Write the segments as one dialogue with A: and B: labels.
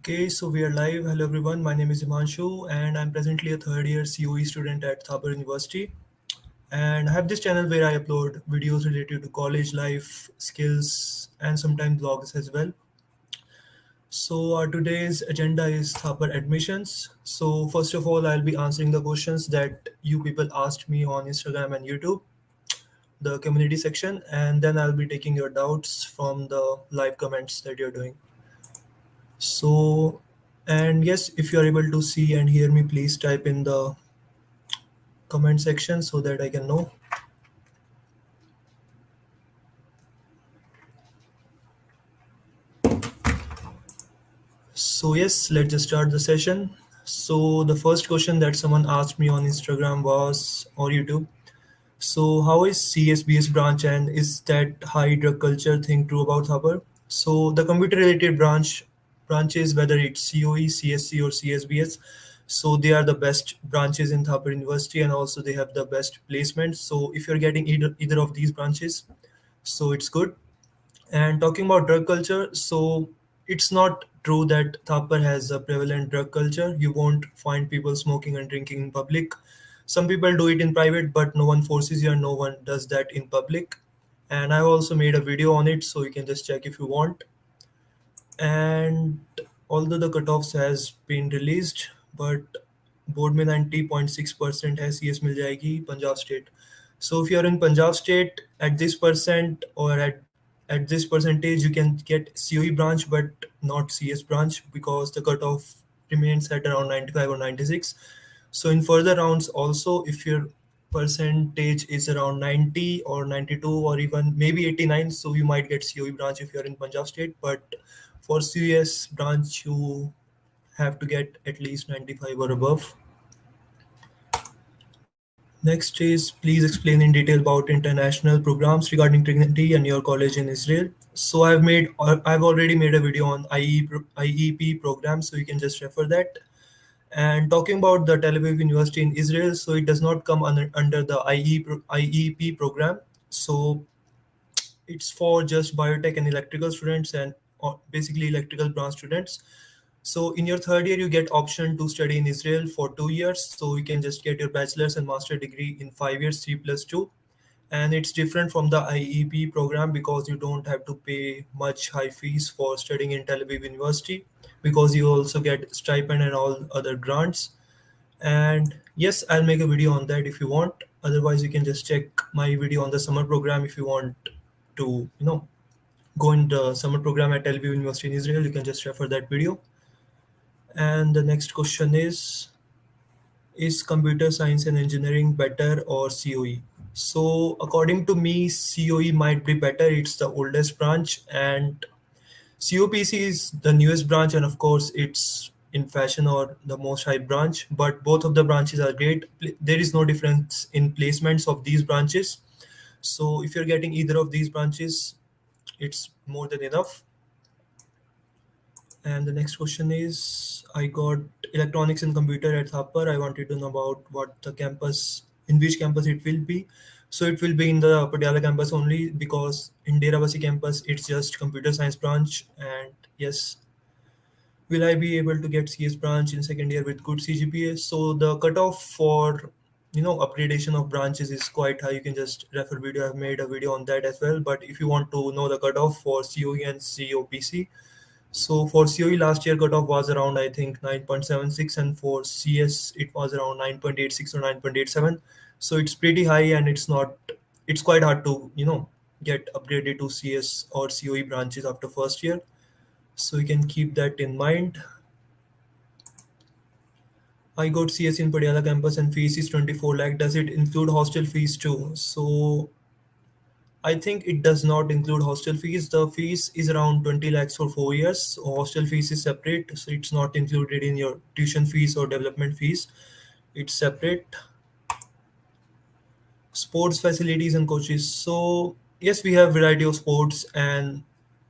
A: Okay, so we are live. Hello everyone, my name is Himanshu and I'm presently a third year COE student at Thapar University. And I have this channel where I upload videos related to college life, skills, and sometimes vlogs as well. So our today's agenda is Thapar admissions. So first of all, I'll be answering the questions that you people asked me on Instagram and YouTube, the community section, and then I'll be taking your doubts from the live comments that you're doing. So, and yes, if you are able to see and hear me, please type in the comment section so that I can know. So, yes, let's just start the session. So, the first question that someone asked me on Instagram was or YouTube. So, how is CSBS branch and is that high drug culture thing true about Thapar? So, the computer related branches, whether it's COE, CSC, or CSBS, so they are the best branches in Thapar University, and also they have the best placements. So, if you're getting either of these branches, so it's good. And talking about drug culture, so it's not true that Thapar has a prevalent drug culture. You won't find people smoking and drinking in public. Some people do it in private, but no one forces you and no one does that in public. And I've also made a video on it, so you can just check if you want. And although the cutoffs has been released, but board में 90.6% है CS मिल जाएगी Punjab state. So if you're in Punjab state at this percent or at this percentage, you can get COE branch but not CS branch because the cutoff remains at around 95 or 96. So in further rounds also, if your percentage is around 90 or 92 or even maybe 89, so you might get COE branch if you're in Punjab state, but for CS branch you have to get at least 95 or above. Next is please explain in detail about international programs regarding Trinity and your college in Israel. So I've already made a video on IEP program, so you can just refer that. And talking about the Tel Aviv University in Israel, so it does not come under the IEP program. So it's for just biotech and electrical students and basically electrical branch students. So in your third year, you get option to study in Israel for 2 years. So you can just get your bachelor's and master degree in 5 years, 3 plus 2. And it's different from the IEP program because you don't have to pay much high fees for studying in Tel Aviv University because you also get stipend and all other grants. And yes, I'll make a video on that if you want. Otherwise, you can just check my video on the summer program if you want to, go in the summer program at Tel Aviv University in Israel. You can just refer that video. And the next question is computer science and engineering better or COE? So according to me, COE might be better. It's the oldest branch, and COPC is the newest branch, and of course it's in fashion or the most hype branch. But both of the branches are great. There is no difference in placements of these branches. So if you're getting either of these branches, it's more than enough. And the next question is, I got electronics and computer at Thapar. I wanted to know about what the campus, in which campus it will be. So it will be in the Patiala campus only because in Deravasi campus, it's just computer science branch. And yes, will I be able to get CS branch in second year with good Cgpa? So the cutoff for upgradation of branches is quite high. You can just refer video. I've made a video on that as well. But if you want to know the cutoff for COE and COPC, so for COE last year cutoff was around I think 9.76, and for CS it was around 9.86 or 9.87. So it's pretty high, and it's quite hard to get upgraded to CS or COE branches after first year. So you can keep that in mind. I got CS in Patiala campus and fees is 24 lakh. Does it include hostel fees too? So I think it does not include hostel fees. The fees is around 20 lakhs for 4 years. So hostel fees is separate, so it's not included in your tuition fees or development fees. It's separate. Sports facilities and coaches. So yes, we have variety of sports, and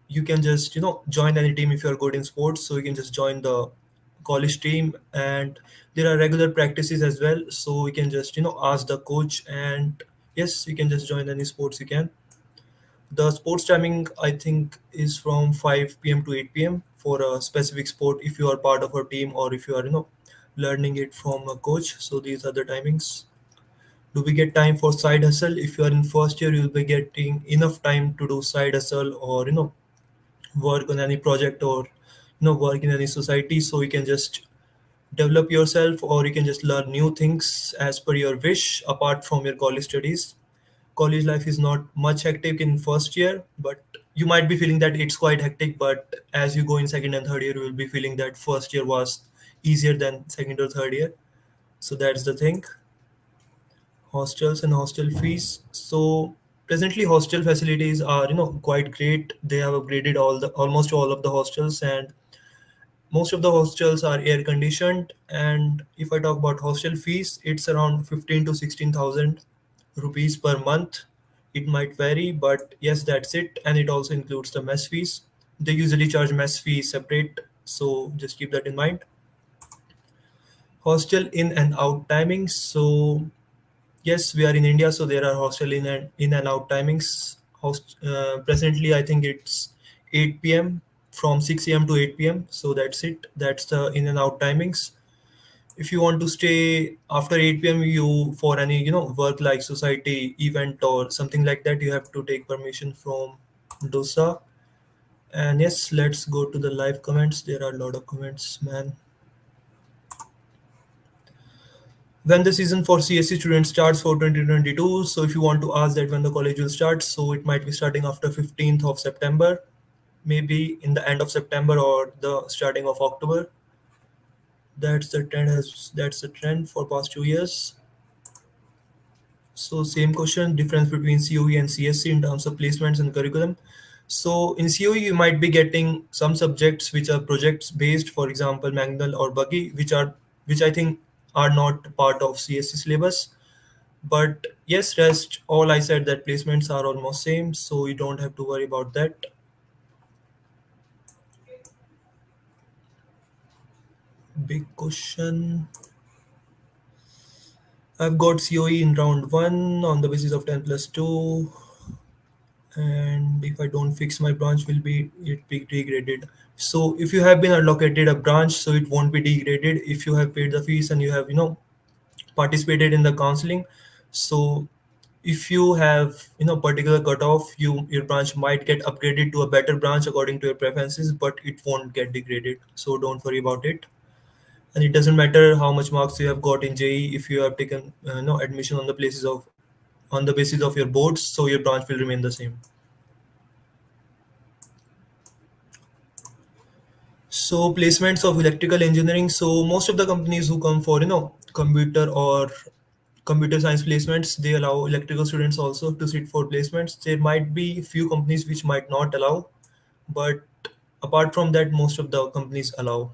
A: you can just join any team if you're good in sports. So you can just join the college team, and there are regular practices as well. So we can just ask the coach, and yes, you can just join any sports you can. The sports timing, I think, is from 5 p.m. to 8 p.m. for a specific sport if you are part of a team or if you are, learning it from a coach. So these are the timings. Do we get time for side hustle? If you are in first year, you'll be getting enough time to do side hustle or, work on any project or, work in any society. So you can just develop yourself or you can just learn new things as per your wish apart from your college studies. College life is not much hectic in first year, but you might be feeling that it's quite hectic, but as you go in second and third year you will be feeling that first year was easier than second or third year. So that's the thing. Hostels and hostel fees. So presently hostel facilities are quite great. They have upgraded almost all of the hostels, and most of the hostels are air conditioned. And if I talk about hostel fees, it's around 15 to 16,000 rupees per month. It might vary, but yes, that's it. And it also includes the mess fees. They usually charge mess fees separate, so just keep that in mind. Hostel in and out timings. So yes, we are in India, so there are hostel in and out timings. Presently, I think it's 8 p.m. from 6 a.m. to 8 p.m. So that's it. That's the in and out timings. If you want to stay after 8 p.m., you for any work like society event or something like that, you have to take permission from DOSA. And yes, let's go to the live comments. There are a lot of comments, man. When the season for CSC students starts for 2022. So if you want to ask that when the college will start, so it might be starting after 15th of September, maybe in the end of September or the starting of October. That's the trend for past 2 years. So same question, difference between COE and CSC in terms of placements and curriculum. So in COE, you might be getting some subjects which are projects based, for example, manual or buggy, which I think are not part of CSC syllabus. But yes, rest all I said that placements are almost same, so you don't have to worry about that. Big question. I've got COE in round one on the basis of 10 plus 2, and if I don't fix my branch, will be it be degraded. So if you have been allocated a branch, so it won't be degraded if you have paid the fees and you have participated in the counseling. So if you have particular cutoff, your branch might get upgraded to a better branch according to your preferences, but it won't get degraded. So don't worry about it. And it doesn't matter how much marks you have got in JEE if you have taken admission on the basis of your boards, so your branch will remain the same. So placements of electrical engineering. So most of the companies who come for computer or computer science placements, they allow electrical students also to sit for placements. There might be few companies which might not allow, but apart from that, most of the companies allow.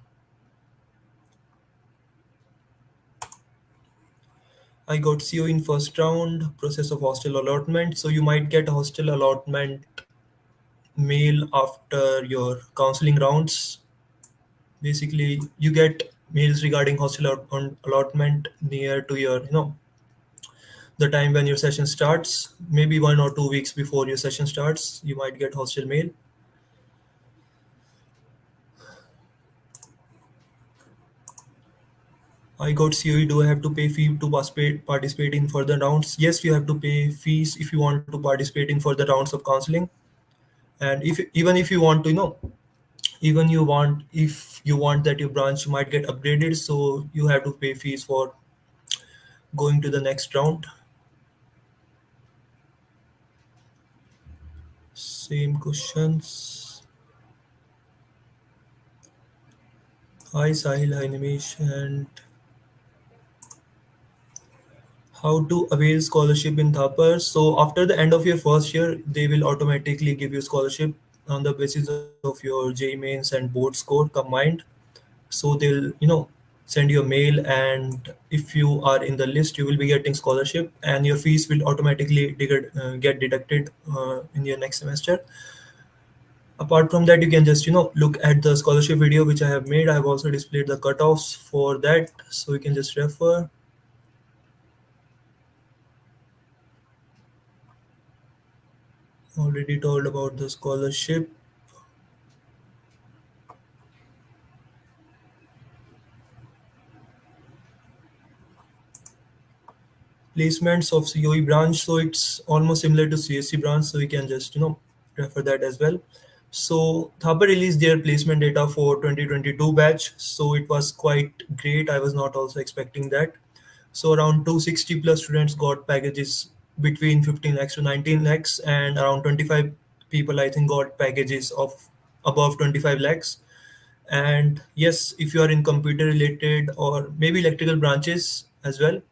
A: I got CO in first round process of hostel allotment. So you might get hostel allotment mail after your counseling rounds. Basically, you get mails regarding hostel allotment near to your the time when your session starts. Maybe 1 or 2 weeks before your session starts, you might get hostel mail. I got COE. Do I have to pay fee to participate in further rounds? Yes, you have to pay fees if you want to participate in further rounds of counseling. And if even if you want to, even you want if you want that your branch might get upgraded, so you have to pay fees for going to the next round. Same questions. Hi Sahil, hi Nimish, and how to avail scholarship in Thapar. So after the end of your first year, they will automatically give you scholarship on the basis of your JEE mains and board score combined. So they'll send you a mail, and if you are in the list, you will be getting scholarship, and your fees will automatically get deducted in your next semester. Apart from that, you can just look at the scholarship video which I have made. I have also displayed the cutoffs for that, so you can just refer. Already told about the scholarship. Placements of COE branch. So it's almost similar to CSC branch. So you can just refer that as well. So Thapar released their placement data for 2022 batch. So it was quite great. I was not also expecting that. So around 260 plus students got packages between 15 lakhs to 19 lakhs, and around 25 people I think got packages of above 25 lakhs. And yes, if you are in computer related or maybe electrical branches as well,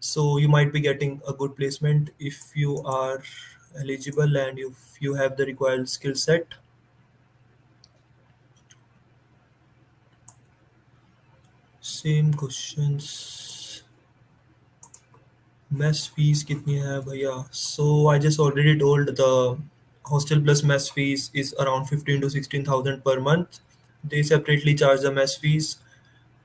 A: so you might be getting a good placement if you are eligible and if you have the required skill set. Same questions. Mess fees कितनी है भैया? So I just already told the hostel plus mess fees is around 15 to 16,000 per month. They separately charge the mess fees.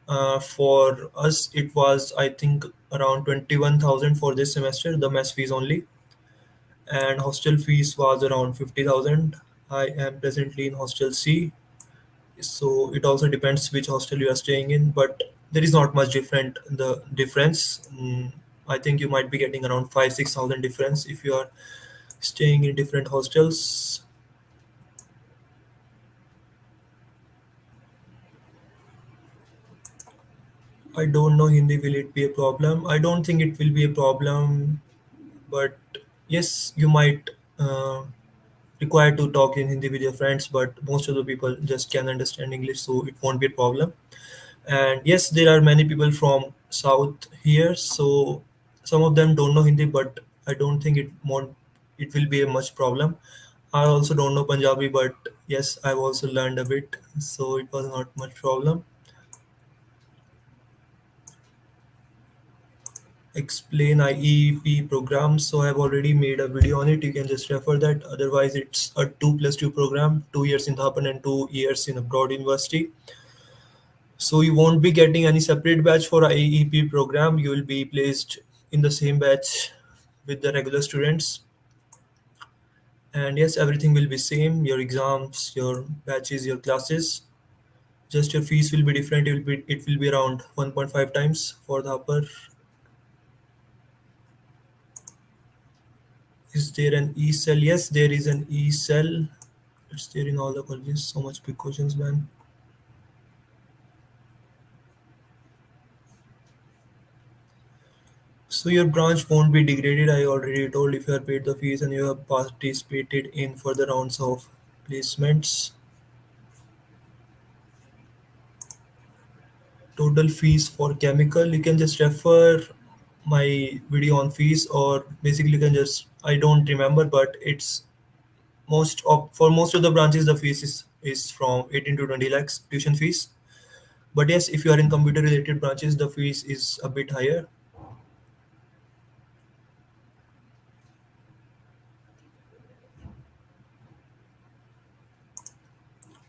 A: For us, it was I think around 21,000 for this semester, the mess fees only, and hostel fees was around 50,000. I am presently in hostel C, so it also depends which hostel you are staying in, but there is not much different the difference. I think you might be getting around 5 6,000 difference if you are staying in different hostels. I don't know Hindi, will it be a problem? I don't think it will be a problem, but yes, you might require to talk in Hindi with your friends, but most of the people just can understand English, so it won't be a problem. And yes, there are many people from south here, so some of them don't know Hindi, but I don't think it will be a much problem. I also don't know Punjabi, but yes, I've also learned a bit, so it was not much problem. Explain IEP program. So I've already made a video on it, you can just refer that. Otherwise, it's a 2 plus 2 program, 2 years in Thapar and 2 years in a broad university. So you won't be getting any separate batch for IEP program. You will be placed in the same batch with the regular students. And yes, everything will be same. Your exams, your batches, your classes. Just your fees will be different. It will be around 1.5 times for the upper. Is there an e-cell? Yes, there is an e-cell. It's there in all the colleges. So much big questions, man. So your branch won't be degraded. I already told if you have paid the fees and you have participated in further rounds of placements. Total fees for chemical, you can just refer my video on fees, or basically you can just, I don't remember, but it's most of for most of the branches the fees is from 18 to 20 lakhs tuition fees. But yes, if you are in computer related branches, the fees is a bit higher.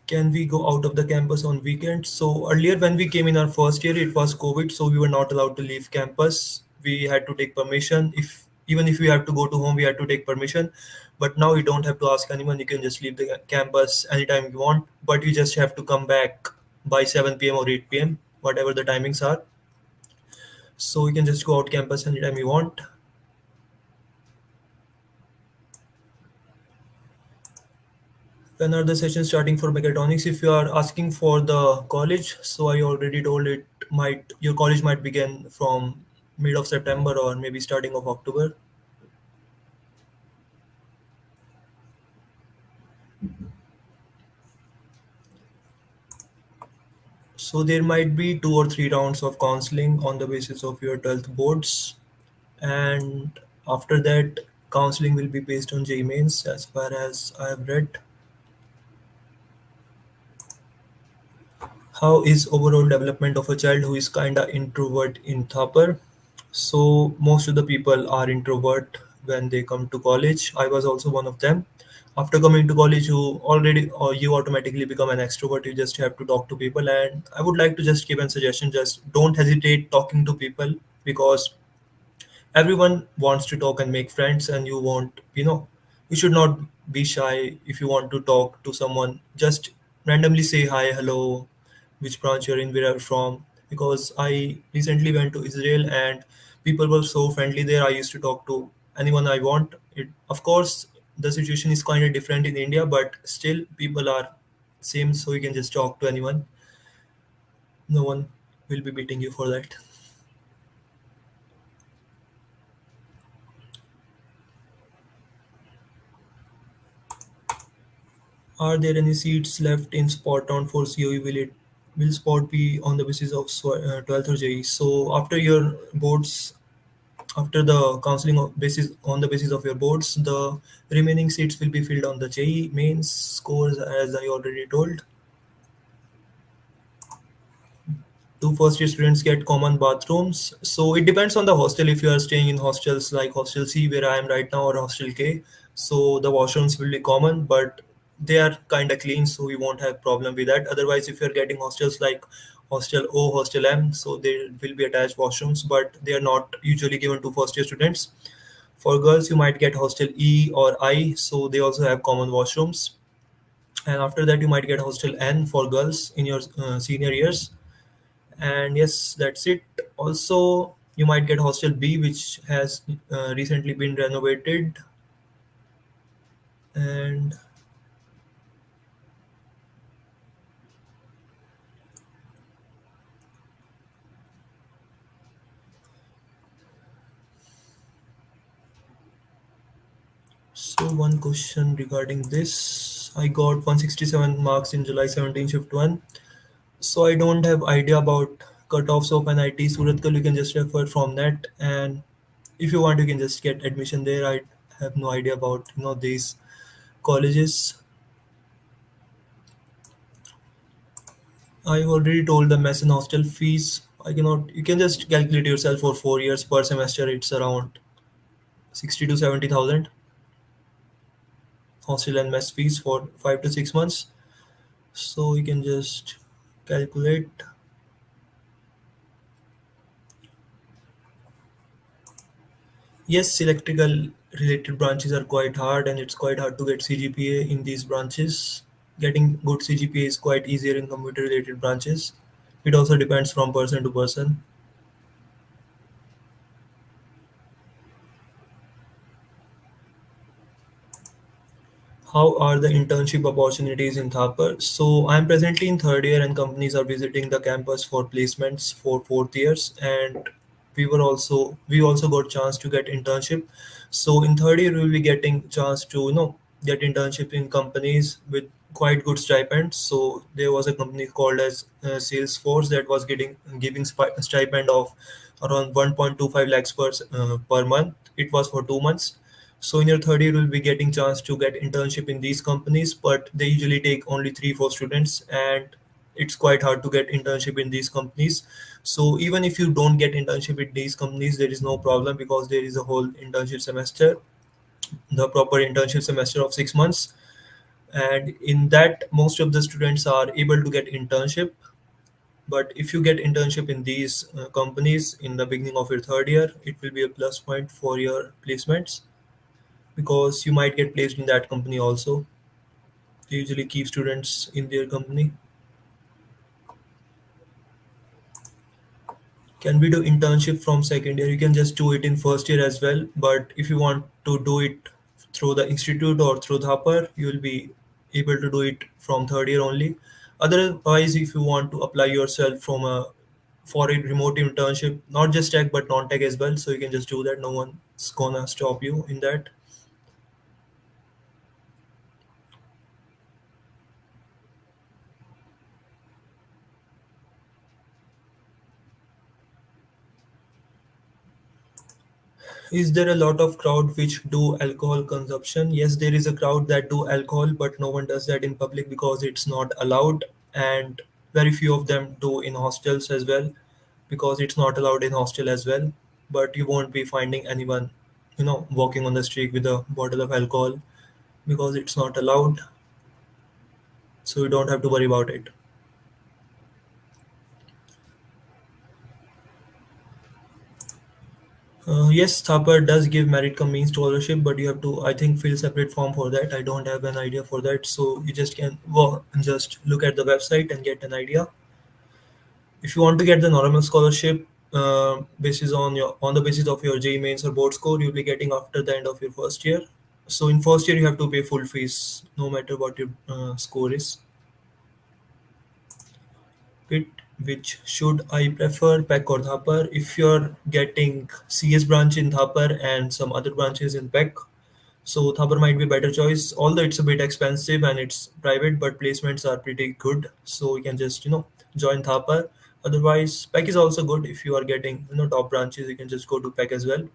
A: Can we go out of the campus on weekends? So earlier when we came in our first year, it was COVID, so we were not allowed to leave campus. We had to take permission. If even if we have to go to home, we had to take permission. But now you don't have to ask anyone. You can just leave the campus anytime you want. But you just have to come back by 7 p.m. or 8 p.m., whatever the timings are. So you can just go out campus anytime you want. When are the sessions starting for mechatronics? If you are asking for the college, so I already told it might your college might begin from mid of September or maybe starting of October. So there might be 2 or 3 rounds of counseling on the basis of your 12th boards, and after that, counseling will be based on JEE mains as far as I have read. How is overall development of a child who is kinda introvert in Thapar? So most of the people are introvert when they come to college. I was also one of them. After coming to college, you automatically become an extrovert. You just have to talk to people, and I would like to just give a suggestion: just don't hesitate talking to people, because everyone wants to talk and make friends, and you should not be shy. If you want to talk to someone, just randomly say hi, hello, which branch you're in, where you're from. Because I recently went to Israel and people were so friendly there. I used to talk to anyone I want. It, of course, the situation is kind of different in India, but still people are same, so you can just talk to anyone. No one will be beating you for that. Are there any seats left in spot round for COE? Will spot be on the basis of 12th or JE? So after your boards, after the counseling basis on the basis of your boards, the remaining seats will be filled on the JE mains scores, as I already told. Do first year students get common bathrooms? So it depends on the hostel. If you are staying in hostels like hostel C, where I am right now, or hostel K, so the washrooms will be common, but they are kind of clean, so we won't have problem with that. Otherwise, if you're getting hostels like hostel O, hostel M, so there will be attached washrooms, but they are not usually given to first year students. For girls, you might get hostel E or I, so they also have common washrooms. And after that, you might get hostel N for girls in your senior years. And yes, that's it. Also, you might get hostel B, which has recently been renovated. And so, one question regarding this: I got 167 marks in July 17 shift 1. So, I don't have idea about cutoffs of NIT Suratkal. You can just refer from that. And if you want, you can just get admission there. I have no idea about these colleges. I've already told the mess and hostel fees. I cannot. You can just calculate yourself for 4 years per semester. It's around 60 to 70,000 hostel and mess fees for 5 to 6 months. So you can just calculate. Yes, electrical related branches are quite hard, and it's quite hard to get CGPA in these branches. Getting good CGPA is quite easier in computer related branches. It also depends from person to person. How are the internship opportunities in Thapar? So I'm presently in third year, and companies are visiting the campus for placements for fourth years. And we also got chance to get internship. So in third year, we'll be getting chance to get internship in companies with quite good stipends. So there was a company called as Salesforce that was getting giving stipend of around 1.25 lakhs per month. It was for 2 months. So in your third year, you'll be getting chance to get internship in these companies, but they usually take only 3 4 students, and it's quite hard to get internship in these companies. So even if you don't get internship in these companies, there is no problem because there is a whole internship semester, the proper internship semester of 6 months, and in that most of the students are able to get internship. But if you get internship in these companies in the beginning of your third year, it will be a plus point for your placements because you might get placed in that company also. They usually keep students in their company. Can we do internship from second year? You can just do it in first year as well. But if you want to do it through the institute or through Thapar, you will be able to do it from third year only. Otherwise, if you want to apply yourself from a for a remote internship, not just tech but non-tech as well, so you can just do that. No one's gonna stop you in that. Is there a lot of crowd which do alcohol consumption? Yes, there is a crowd that do alcohol, but no one does that in public because it's not allowed, and very few of them do in hostels as well because it's not allowed in hostel as well. But you won't be finding anyone, walking on the street with a bottle of alcohol because it's not allowed, so you don't have to worry about it. Yes, Thapar does give merit cum means scholarship, but you have to, I think, fill separate form for that. I don't have an idea for that, so you just can go and just look at the website and get an idea. If you want to get the normal scholarship, basis on the basis of your JEE mains or board score, you'll be getting after the end of your first year. So in first year, you have to pay full fees, no matter what your score is. It which should I prefer, Peck or Thapar? If you're getting CS branch in Thapar and some other branches in Peck, so Thapar might be a better choice. Although it's a bit expensive and it's private, but placements are pretty good. So you can just join Thapar. Otherwise, Peck is also good if you are getting top branches. You can just go to Peck as well.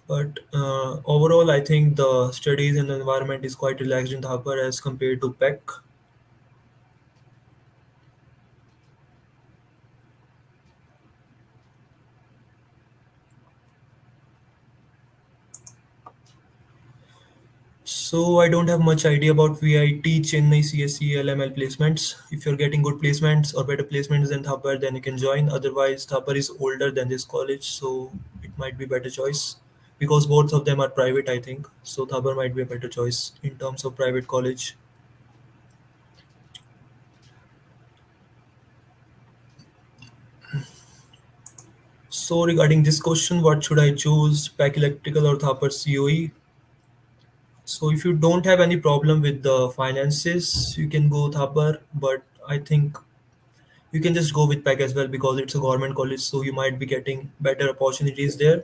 A: But overall, I think the studies and the environment is quite relaxed in Thapar as compared to Peck. So I don't have much idea about VIT, Chennai, CSE, LML placements. If you're getting good placements or better placements than Thapar, then you can join. Otherwise, Thapar is older than this college, so it might be better choice because both of them are private, I think. So Thapar might be a better choice in terms of private college. So regarding this question, what should I choose, Pack Electrical or Thapar COE? So if you don't have any problem with the finances, you can go Thapar, but I think you can just go with PEC as well because it's a government college, so you might be getting better opportunities there.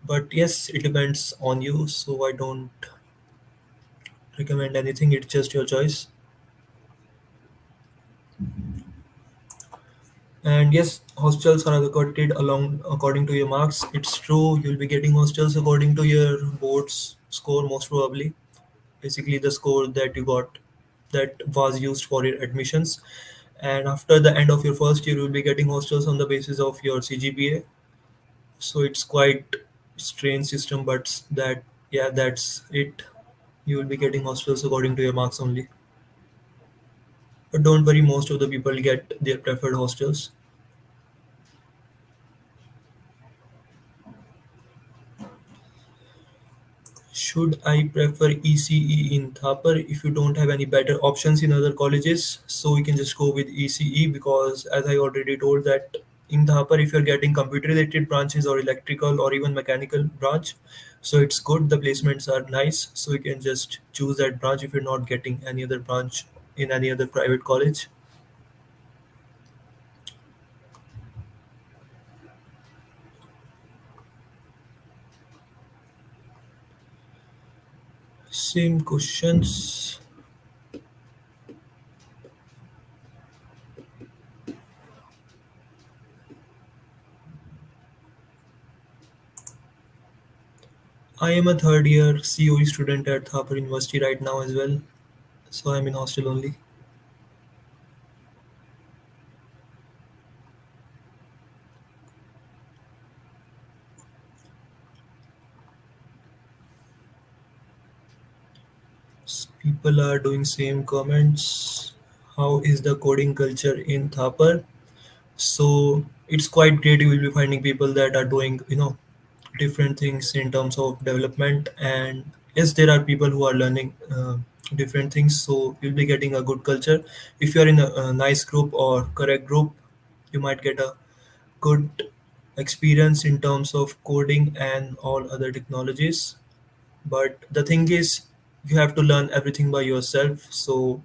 A: But yes, it depends on you, so I don't recommend anything. It's just your choice. And yes, hostels are allocated along according to your marks. It's true, you'll be getting hostels according to your board's score, most probably. Basically, the score that you got that was used for your admissions. And after the end of your first year, you'll be getting hostels on the basis of your Cgpa. So it's quite strange system, but that yeah, that's it. You will be getting hostels according to your marks only. But don't worry, most of the people get their preferred hostels. Should I prefer ECE in Thapar if you don't have any better options in other colleges? So you can just go with ECE because, as I already told, that in Thapar, if you're getting computer related branches or electrical or even mechanical branch, so it's good. The placements are nice, so you can just choose that branch if you're not getting any other branch in any other private college. Same questions. I am a third year COE student at Thapar University right now as well, so I'm in hostel only. People are doing same comments. How is the coding culture in Thapar? So it's quite great. You will be finding people that are doing, different things in terms of development. And yes, there are people who are learning different things. So you'll be getting a good culture. If you're in a nice group or correct group, you might get a good experience in terms of coding and all other technologies. But the thing is, you have to learn everything by yourself. So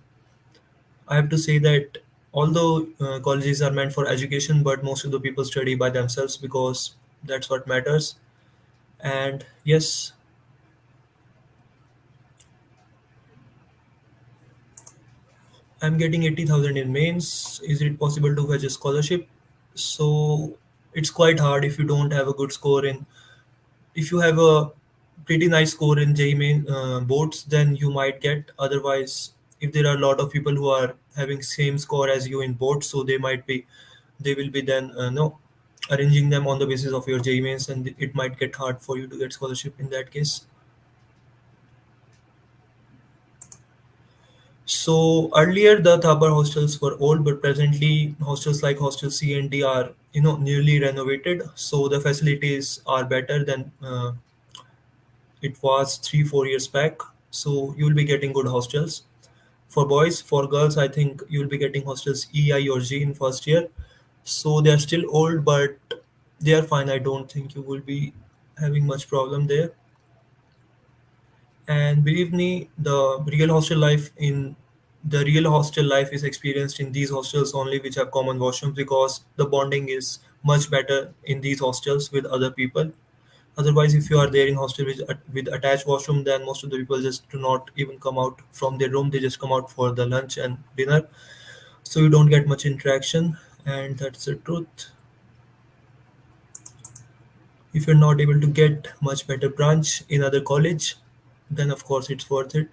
A: I have to say that although colleges are meant for education, but most of the people study by themselves because that's what matters. And yes, I'm getting 80,000 in mains. Is it possible to fetch a scholarship? So it's quite hard if you don't have a good score in. If you have a pretty nice score in JEE main boards, then you might get. Otherwise, if there are a lot of people who are having same score as you in boards, so they will be then no arranging them on the basis of your JEE mains, and it might get hard for you to get scholarship in that case. So earlier the Thapar hostels were old, but presently hostels like Hostel C and D are nearly renovated, so the facilities are better than it was 3 4 years back. So you'll be getting good hostels for boys. For girls, I think you'll be getting hostels EI or G in first year. So they're still old, but they are fine. I don't think you will be having much problem there. And believe me, the real hostel life is experienced in these hostels only, which have common washrooms, because the bonding is much better in these hostels with other people. Otherwise, if you are there in hostel with attached washroom, then most of the people just do not even come out from their room. They just come out for the lunch and dinner, so you don't get much interaction, and that's the truth. If you're not able to get much better branch in other college, then of course it's worth it.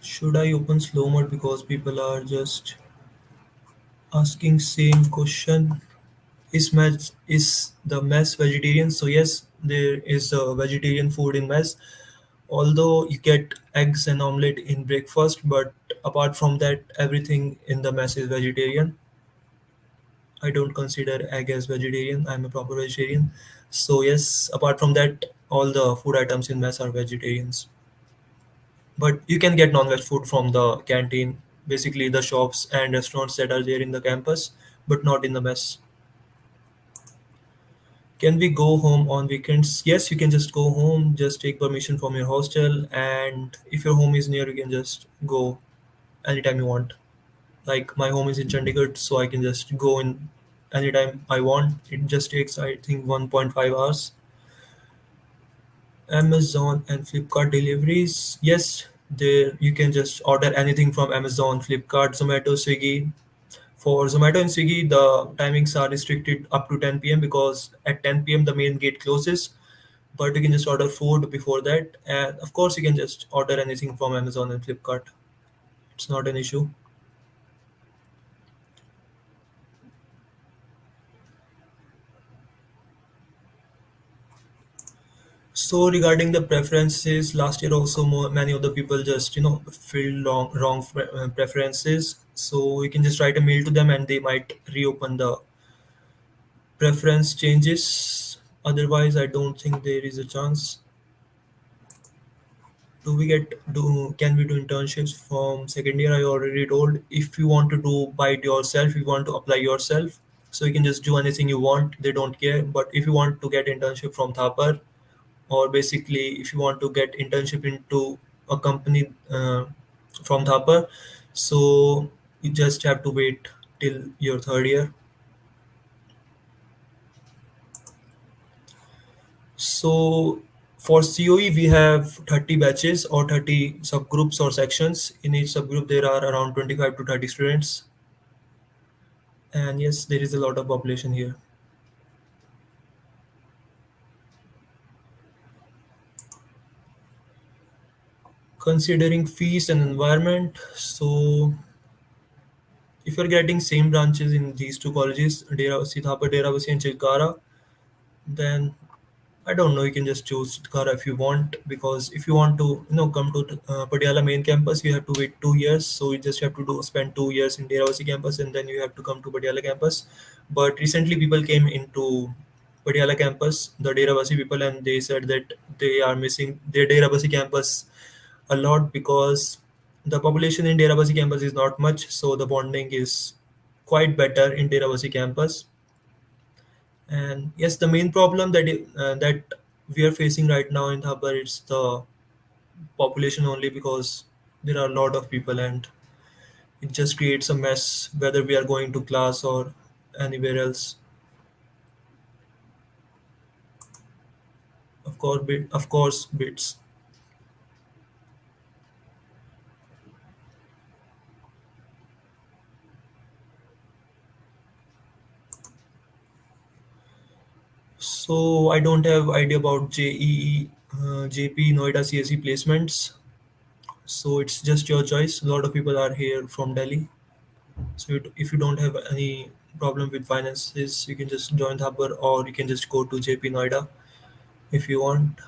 A: Should I open slow mode because people are just asking same question? Is the mess vegetarian? So yes, there is a vegetarian food in mess. Although you get eggs and omelette in breakfast, but apart from that, everything in the mess is vegetarian. I don't consider egg as vegetarian. I'm a proper vegetarian. So yes, apart from that, all the food items in mess are vegetarians. But you can get non-veg food from the canteen, basically the shops and restaurants that are there in the campus, but not in the mess. Can we go home on weekends? Yes, you can just go home, just take permission from your hostel, and if your home is near, you can just go anytime you want. Like my home is in Chandigarh, so I can just go in anytime I want. It just takes, I think, 1.5 hours. Amazon and Flipkart deliveries. Yes, there you can just order anything from Amazon, Flipkart, Zomato, Swiggy. For Zomato and Swiggy, the timings are restricted up to 10 p.m. because at 10 p.m. the main gate closes. But you can just order food before that, and of course you can just order anything from Amazon and Flipkart. It's not an issue. So regarding the preferences, last year also many of the people just filled wrong preferences. So you can just write a mail to them and they might reopen the preference changes. Otherwise, I don't think there is a chance. Do can we do internships from second year? I already told. If you want to do by it yourself, you want to apply yourself, so you can just do anything you want. They don't care. But if you want to get internship from Thapar, or basically if you want to get internship into a company from Thapar, so you just have to wait till your third year. So for COE, we have 30 batches or 30 subgroups or sections. In each subgroup, there are around 25 to 30 students. And yes, there is a lot of population here. Considering fees and environment, so if you're getting same branches in these two colleges, Deravasi, Thapar, Deravasi, and Chilkara, then I don't know. You can just choose Kara if you want, because if you want to, come to Patiala main campus, you have to wait 2 years. So you just have to spend 2 years in Deravasi campus, and then you have to come to Patiala campus. But recently, people came into Patiala campus, the Deravasi people, and they said that they are missing their Deravasi campus a lot because the population in Deravasi campus is not much. So the bonding is quite better in Deravasi campus. And yes, the main problem that we are facing right now in Thapar is the population only, because there are a lot of people and it just creates a mess whether we are going to class or anywhere else. Of course, bits. So I don't have idea about JEE, JP, Noida, CSE placements. So it's just your choice. A lot of people are here from Delhi. So if you don't have any problem with finances, you can just join Thabar, or you can just go to JP Noida if you want. 。 . 。 。 。 。 . 。 。 . 。 。 . 。 。 . 。 。 . 。 。 . 。 。 . 。 。 . 。 。 . 。 。 . 。 。 。 。 . 。 。 . 。 。 。 . 。 。 . 。 。 . 。 . 。 . 。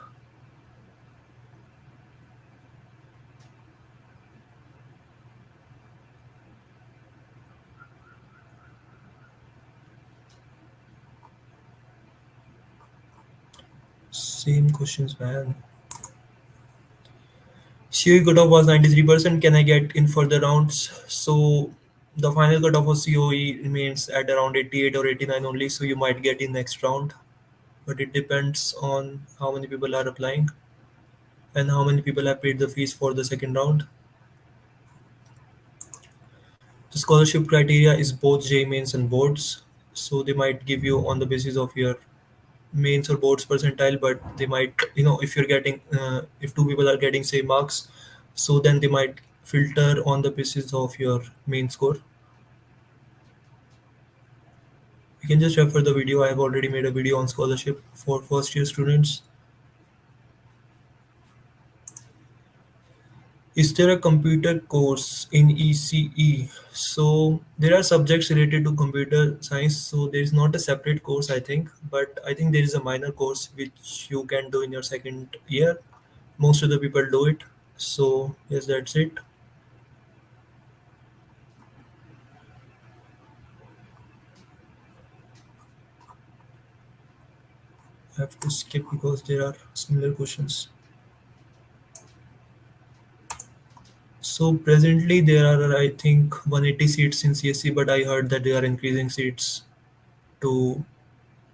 A: Same questions, man. COE cutoff was 93%. Can I get in further rounds? So the final cutoff of COE remains at around 88 or 89 only. So you might get in next round, but it depends on how many people are applying and how many people have paid the fees for the second round. The scholarship criteria is both JEE mains and boards. So they might give you on the basis of your mains or boards percentile, but they might, if you're getting, if two people are getting same marks, so then they might filter on the basis of your main score. You can just refer the video. I have already made a video on scholarship for first year students. Is there a computer course in ECE? So there are subjects related to computer science. So there is not a separate course, I think, but I think there is a minor course which you can do in your second year. Most of the people do it. So yes, that's it. I have to skip because there are similar questions. So presently there are, I think, 180 seats in CSC, but I heard that they are increasing seats to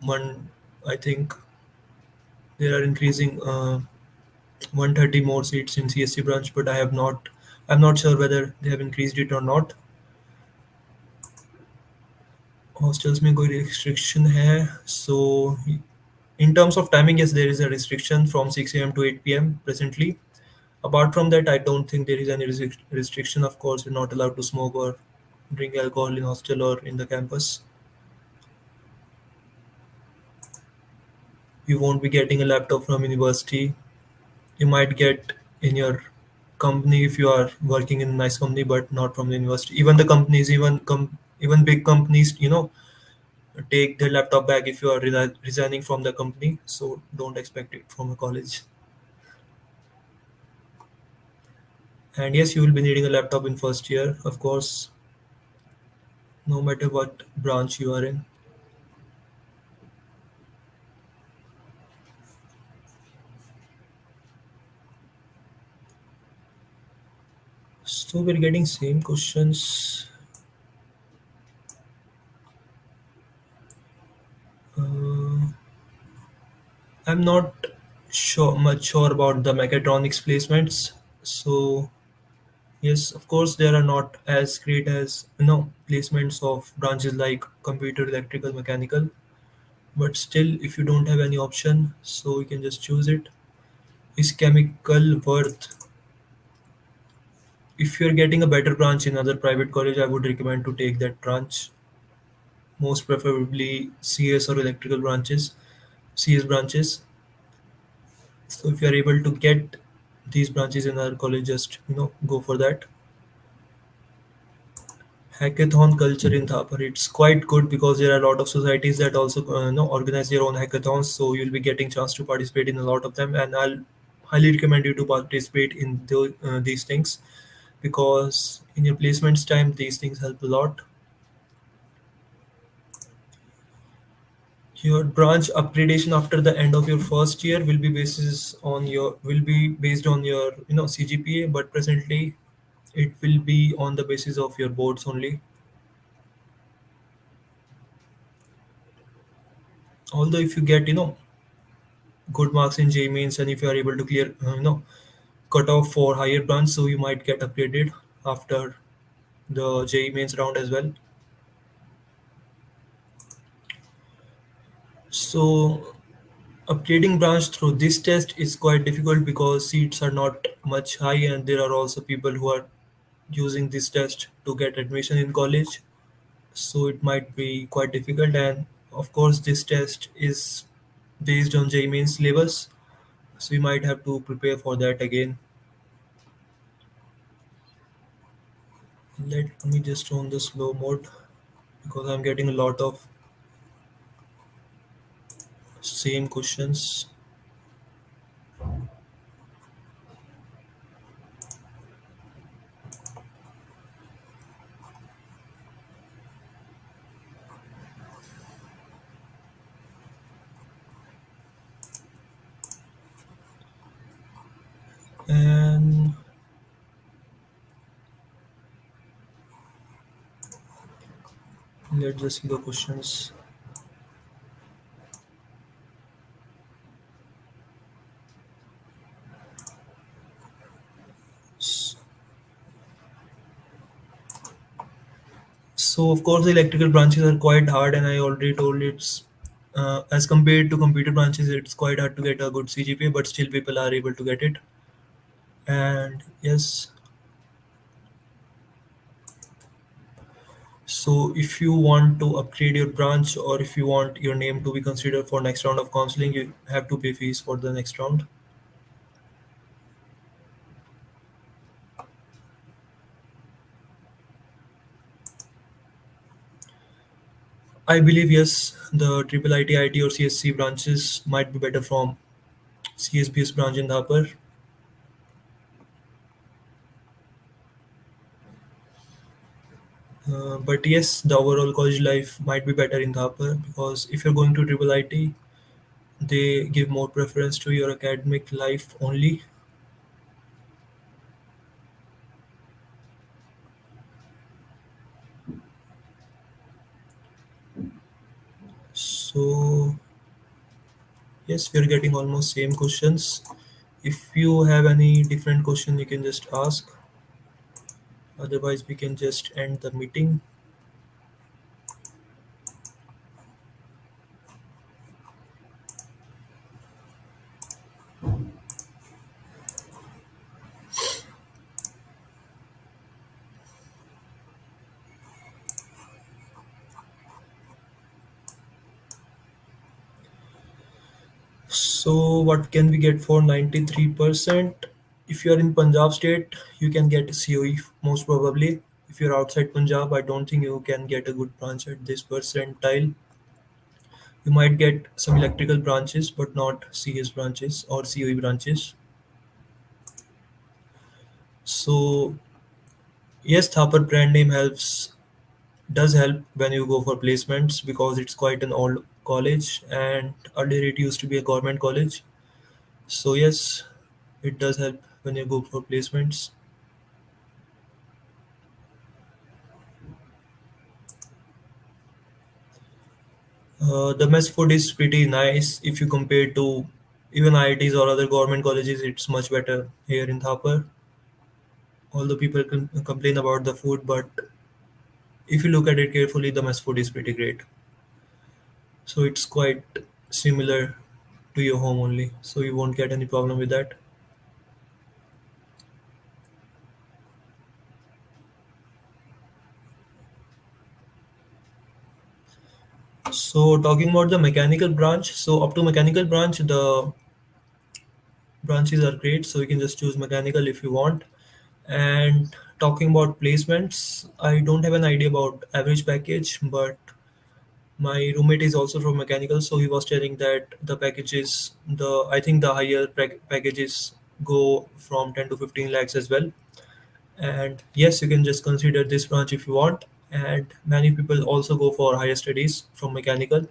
A: one. I think they are increasing 130 more seats in CSC branch, but I have not. I'm not sure whether they have increased it or not. Hostels में कोई restriction है? So in terms of timing, yes, there is a restriction from 6 a.m. to 8 p.m. presently. Apart from that, I don't think there is any restriction. Of course, you're not allowed to smoke or drink alcohol in hostel or in the campus. You won't be getting a laptop from university. You might get in your company if you are working in a nice company, but not from the university. Even the companies, even big companies, take their laptop back if you are resigning from the company. So don't expect it from a college. And yes, you will be needing a laptop in first year, of course, no matter what branch you are in. So we're getting same questions. Uh, I'm not much sure about the mechatronics placements. So yes, of course there are not as great as placements of branches like computer, electrical, mechanical. But still, if you don't have any option, so you can just choose it. Is chemical worth? If you're getting a better branch in other private college, I would recommend to take that branch. Most preferably CS or electrical branches, CS branches. So if you are able to get these branches in our college, just go for that. Hackathon culture in Thapar, it's quite good because there are a lot of societies that also organize their own hackathons. So you'll be getting chance to participate in a lot of them, and I'll highly recommend you to participate in these things because in your placements time these things help a lot. Your branch upgradation after the end of your first year will be based on your CGPA, but presently it will be on the basis of your boards only. Although if you get good marks in JEE mains and if you are able to clear cut off for higher branch, so you might get upgraded after the JEE mains round as well. So upgrading branch through this test is quite difficult because seats are not much high and there are also people who are using this test to get admission in college, so it might be quite difficult. And of course this test is based on JEE main syllabus, so you might have to prepare for that again. Let me just on the slow mode because I'm getting a lot of same questions. Let's just see the questions. S- So of course, the electrical branches are quite hard, and I already told it's as compared to computer branches, it's quite hard to get a good CGPA, but still people are able to get it. And yes, so if you want to upgrade your branch or if you want your name to be considered for next round of counseling, you have to pay fees for the next round. I believe yes, the triple IT, or CSC branches might be better from CSBS branch in Thapar. But yes, the overall college life might be better in Thapar because if you're going to triple IT, they give more preference to your academic life only. So yes, we're getting almost same questions. If you have any different question, you can just ask. Otherwise, we can just end the meeting. So what can we get for 93%? If you are in Punjab state, you can get COE most probably. If you're outside Punjab, I don't think you can get a good branch at this percentile. You might get some electrical branches, but not CS branches or COE branches. So yes, Thapar brand name does help when you go for placements because it's quite an old college and earlier it used to be a government college. So yes, it does help when you go for placements. The mess food is pretty nice if you compare to even IITs or other government colleges. It's much better here in Thapar. Although people can complain about the food, but if you look at it carefully, the mess food is pretty great. So it's quite similar to your home only. So you won't get any problem with that. So talking about the mechanical branch, so up to mechanical branch, the branches are great. So you can just choose mechanical if you want. And talking about placements, I don't have an idea about average package, but my roommate is also from mechanical, so he was telling that the packages, the I think the higher packages go from 10 to 15 lakhs as well. And yes, you can just consider this branch if you want. And many people also go for higher studies from mechanical.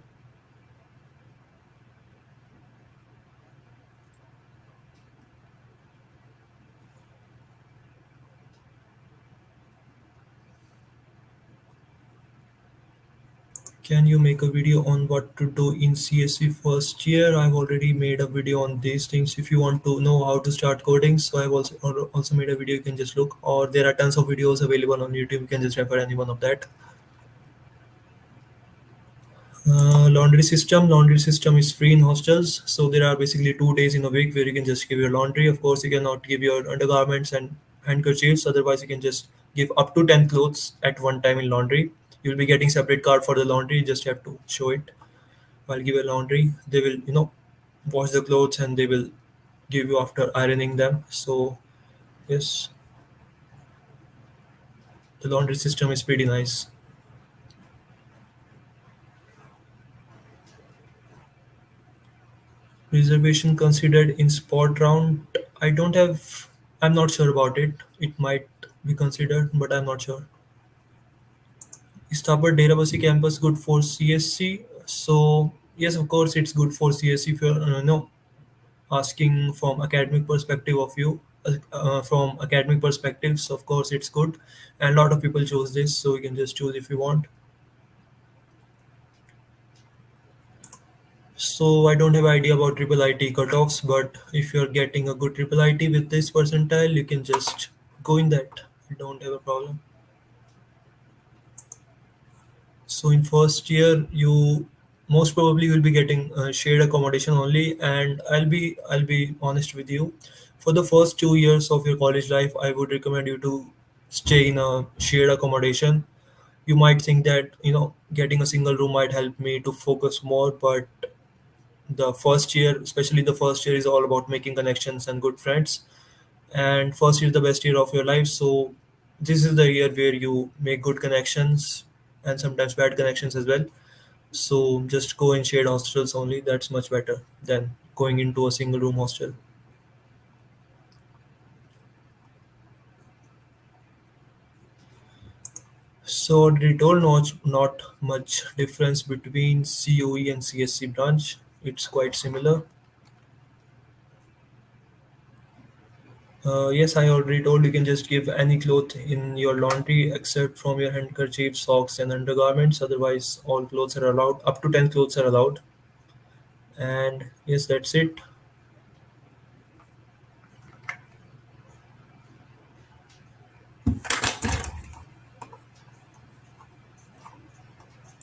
A: Can you make a video on what to do in CSC first year? I've already made a video on these things. If you want to know how to start coding, so I've also made a video. You can just look, or there are tons of videos available on YouTube. You can just refer any one of that. Laundry system is free in hostels, so there are basically 2 days in a week where you can just give your laundry. Of course, you cannot give your undergarments and handkerchiefs. Otherwise, you can just give up to 10 clothes at one time in laundry. You'll be getting separate card for the laundry. You just have to show it while give your laundry. They will, wash the clothes and they will give you after ironing them. So yes, the laundry system is pretty nice. Reservation considered in spot round. I don't have. I'm not sure about it. It might be considered, but I'm not sure. Is Thapar Derabasi campus good for CSC? So yes, of course, it's good for CSC if you're asking from academic perspective of you. From academic perspectives, of course, it's good, and a lot of people chose this, so you can just choose if you want. So I don't have idea about triple IT cutoffs, but if you're getting a good triple IT with this percentile, you can just go in that. I don't have a problem. So in first year, you most probably will be getting shared accommodation only, and I'll be honest with you. For the first 2 years of your college life, I would recommend you to stay in a shared accommodation. You might think that getting a single room might help me to focus more, but the first year, especially the first year, is all about making connections and good friends. And first year is the best year of your life, so this is the year where you make good connections and sometimes bad connections as well. So just go in shared hostels only. That's much better than going into a single room hostel. So already told, not much difference between COE and CSC branch. It's quite similar. Yes, I already told you can just give any cloth in your laundry except from your handkerchief, socks, and undergarments. Otherwise, all clothes are allowed. Up to 10 clothes are allowed. And yes, that's it.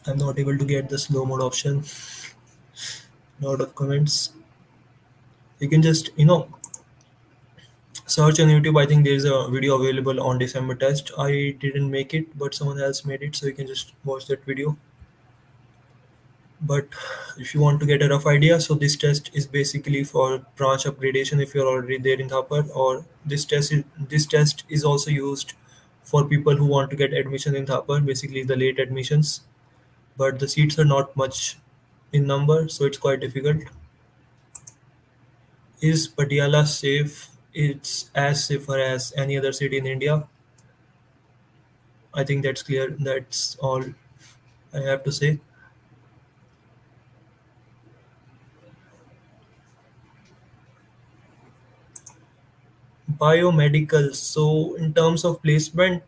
A: I'm not able to get the slow mode option. Lot of comments. You can just search on YouTube. I think there's a video available on December test. I didn't make it, but someone else made it, so you can just watch that video. But if you want to get a rough idea, so this test is basically for branch upgradation if you're already there in Thapar, or this test is also used for people who want to get admission in Thapar, basically the late admissions. But the seats are not much in number, so it's quite difficult. Is Patiala safe? It's as safer as any other city in India. I think that's clear. That's all I have to say. Biomedical. So, in terms of placement,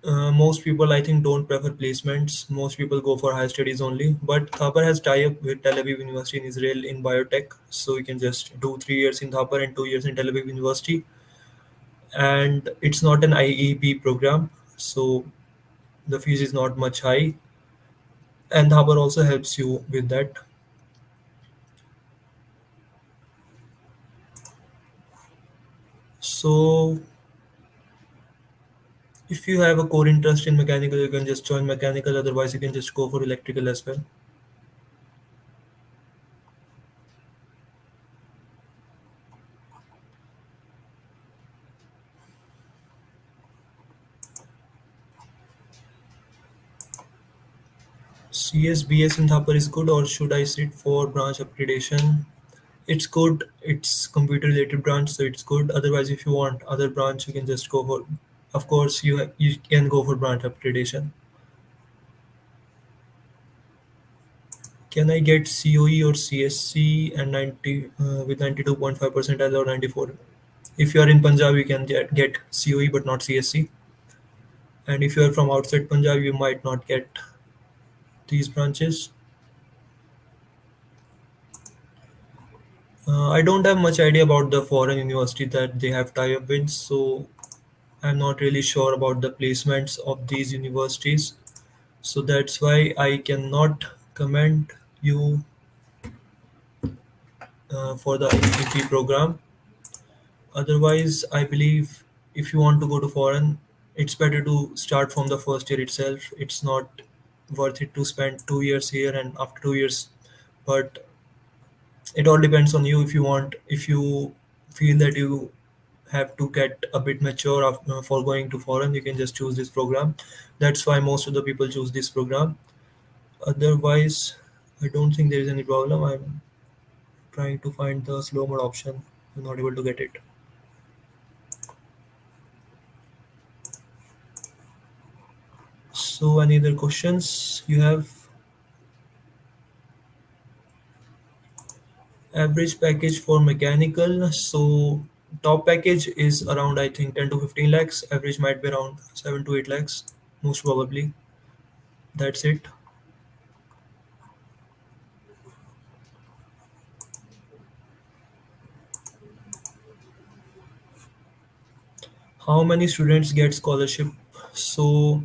A: most people I think don't prefer placements. Most people go for higher studies only. But Thapar has tie-up with Tel Aviv University in Israel in biotech, so you can just do 3 years in Thapar and 2 years in Tel Aviv University. And it's not an IEP program, so the fees is not much high. And Thapar also helps you with that. So if you have a core interest in mechanical, you can just join mechanical. Otherwise, you can just go for electrical as well. CSBS in Thapar is good, or should I sit for branch upgradation? It's good. It's computer related branch, so it's good. Otherwise, if you want other branch, you can just go for. Of course, you can go for branch upgradation. Can I get COE or CSC and 90 with 92.5 percentile or 94? If you are in Punjab, you can get COE but not CSC. And if you are from outside Punjab, you might not get these branches. I don't have much idea about the foreign university that they have tie-up with, so I'm not really sure about the placements of these universities. So that's why I cannot comment you for the IPP program. Otherwise, I believe if you want to go to foreign, it's better to start from the first year itself. It's not worth it to spend 2 years here and after 2 years. But it all depends on you. If you feel that you have to get a bit mature for going to foreign, you can just choose this program. That's why most of the people choose this program. Otherwise, I don't think there is any problem. I'm trying to find the slow mode option. I'm not able to get it. So any other questions you have? Average package for mechanical. So top package is around I think 10 to 15 lakhs. Average might be around 7 to 8 lakhs, most probably. That's it. How many students get scholarship? So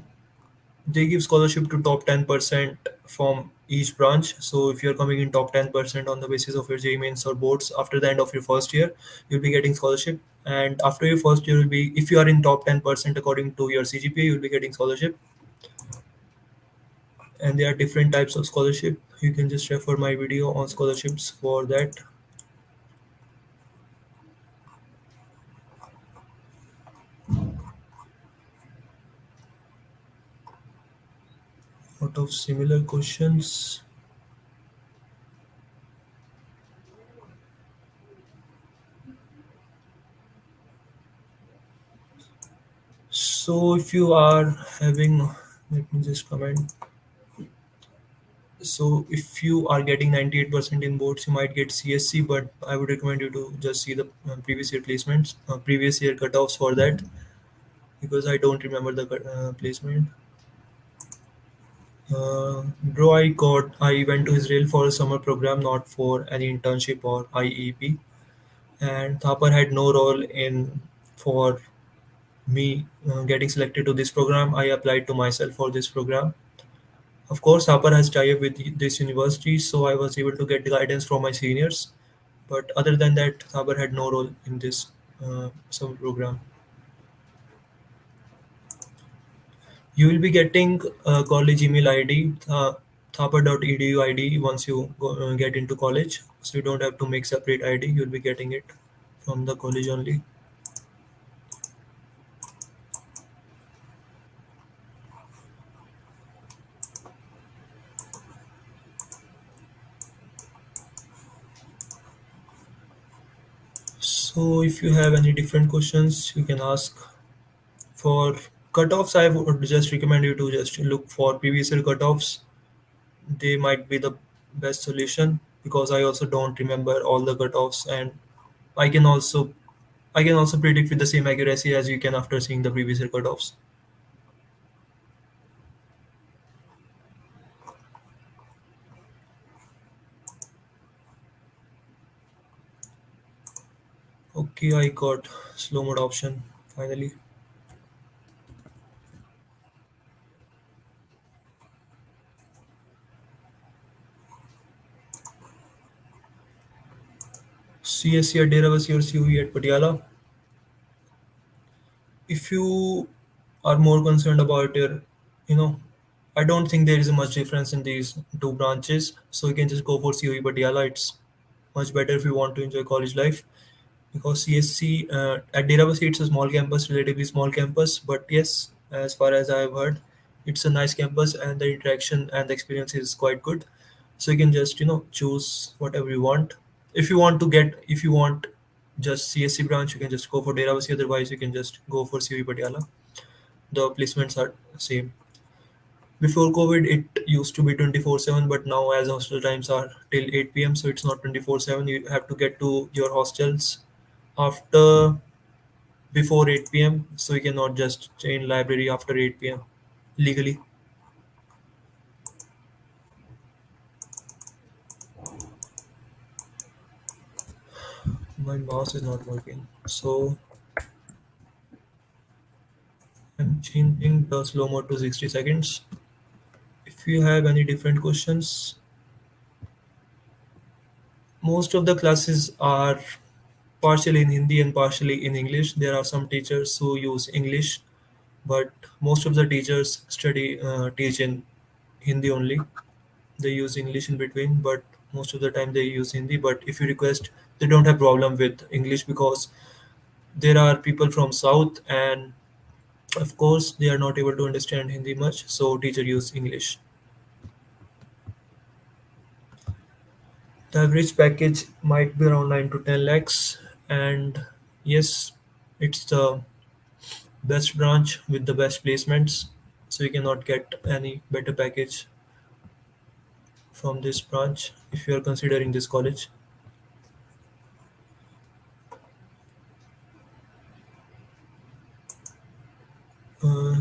A: they give scholarship to top 10% from each branch. So if you're coming in top 10% on the basis of your JEE mains or boards after the end of your first year, you'll be getting scholarship. And after your first year will be, if you are in top 10% according to your Cgpa, you'll be getting scholarship. And there are different types of scholarship. You can just refer my video on scholarships for that. Out of similar questions. So if you are having, let me just comment. So if you are getting 98% in boards, you might get CSC, but I would recommend you to just see the previous year placements, previous year cutoffs for that, because I don't remember the placement. Bro, I went to Israel for a summer program, not for any internship or IEP, and Thapar had no role in for me getting selected to this program. I applied to myself for this program. Of course, Thapar has tie-up with this university, so I was able to get the guidance from my seniors. But other than that, Thapar had no role in this summer program. You will be getting a college email ID, thapar.edu ID, once you get into college. So you don't have to make separate ID. You'll be getting it from the college only. So if you have any different questions, you can ask. For cutoffs, I would just recommend you to just look for previous year cutoffs. They might be the best solution because I also don't remember all the cutoffs, and I can also I can also predict with the same accuracy as you can after seeing the previous year cutoffs. Okay, I got slow mode option finally. CSC at Deravasi or COE at Patiala. If you are more concerned about your, you know, I don't think there is a much difference in these two branches. So you can just go for COE Patiala. It's much better if you want to enjoy college life. Because CSC at Deravasi it's a small campus, relatively small campus, but yes, as far as I've heard, it's a nice campus and the interaction and the experience is quite good. So you can just choose whatever you want. If you want just CSC branch, you can just go for Deravasi. Otherwise, you can just go for CUE Patiala. The placements are same. Before COVID, it used to be 24/7, but now as hostel times are till 8 p.m., so it's not 24/7. You have to get to your hostels after before 8 p.m. So you cannot just change library after 8 p.m. legally. My mouse is not working, so I'm changing the slow mode to 60 seconds. If you have any different questions, most of the classes are partially in Hindi and partially in English. There are some teachers who use English, but most of the teachers teach in Hindi only. They use English in between, but most of the time they use Hindi. But if you request, they don't have problem with English because there are people from South, and of course they are not able to understand Hindi much, so teacher use English. The average package might be around 9 to 10 lakhs, and yes, it's the best branch with the best placements, so you cannot get any better package from this branch if you are considering this college.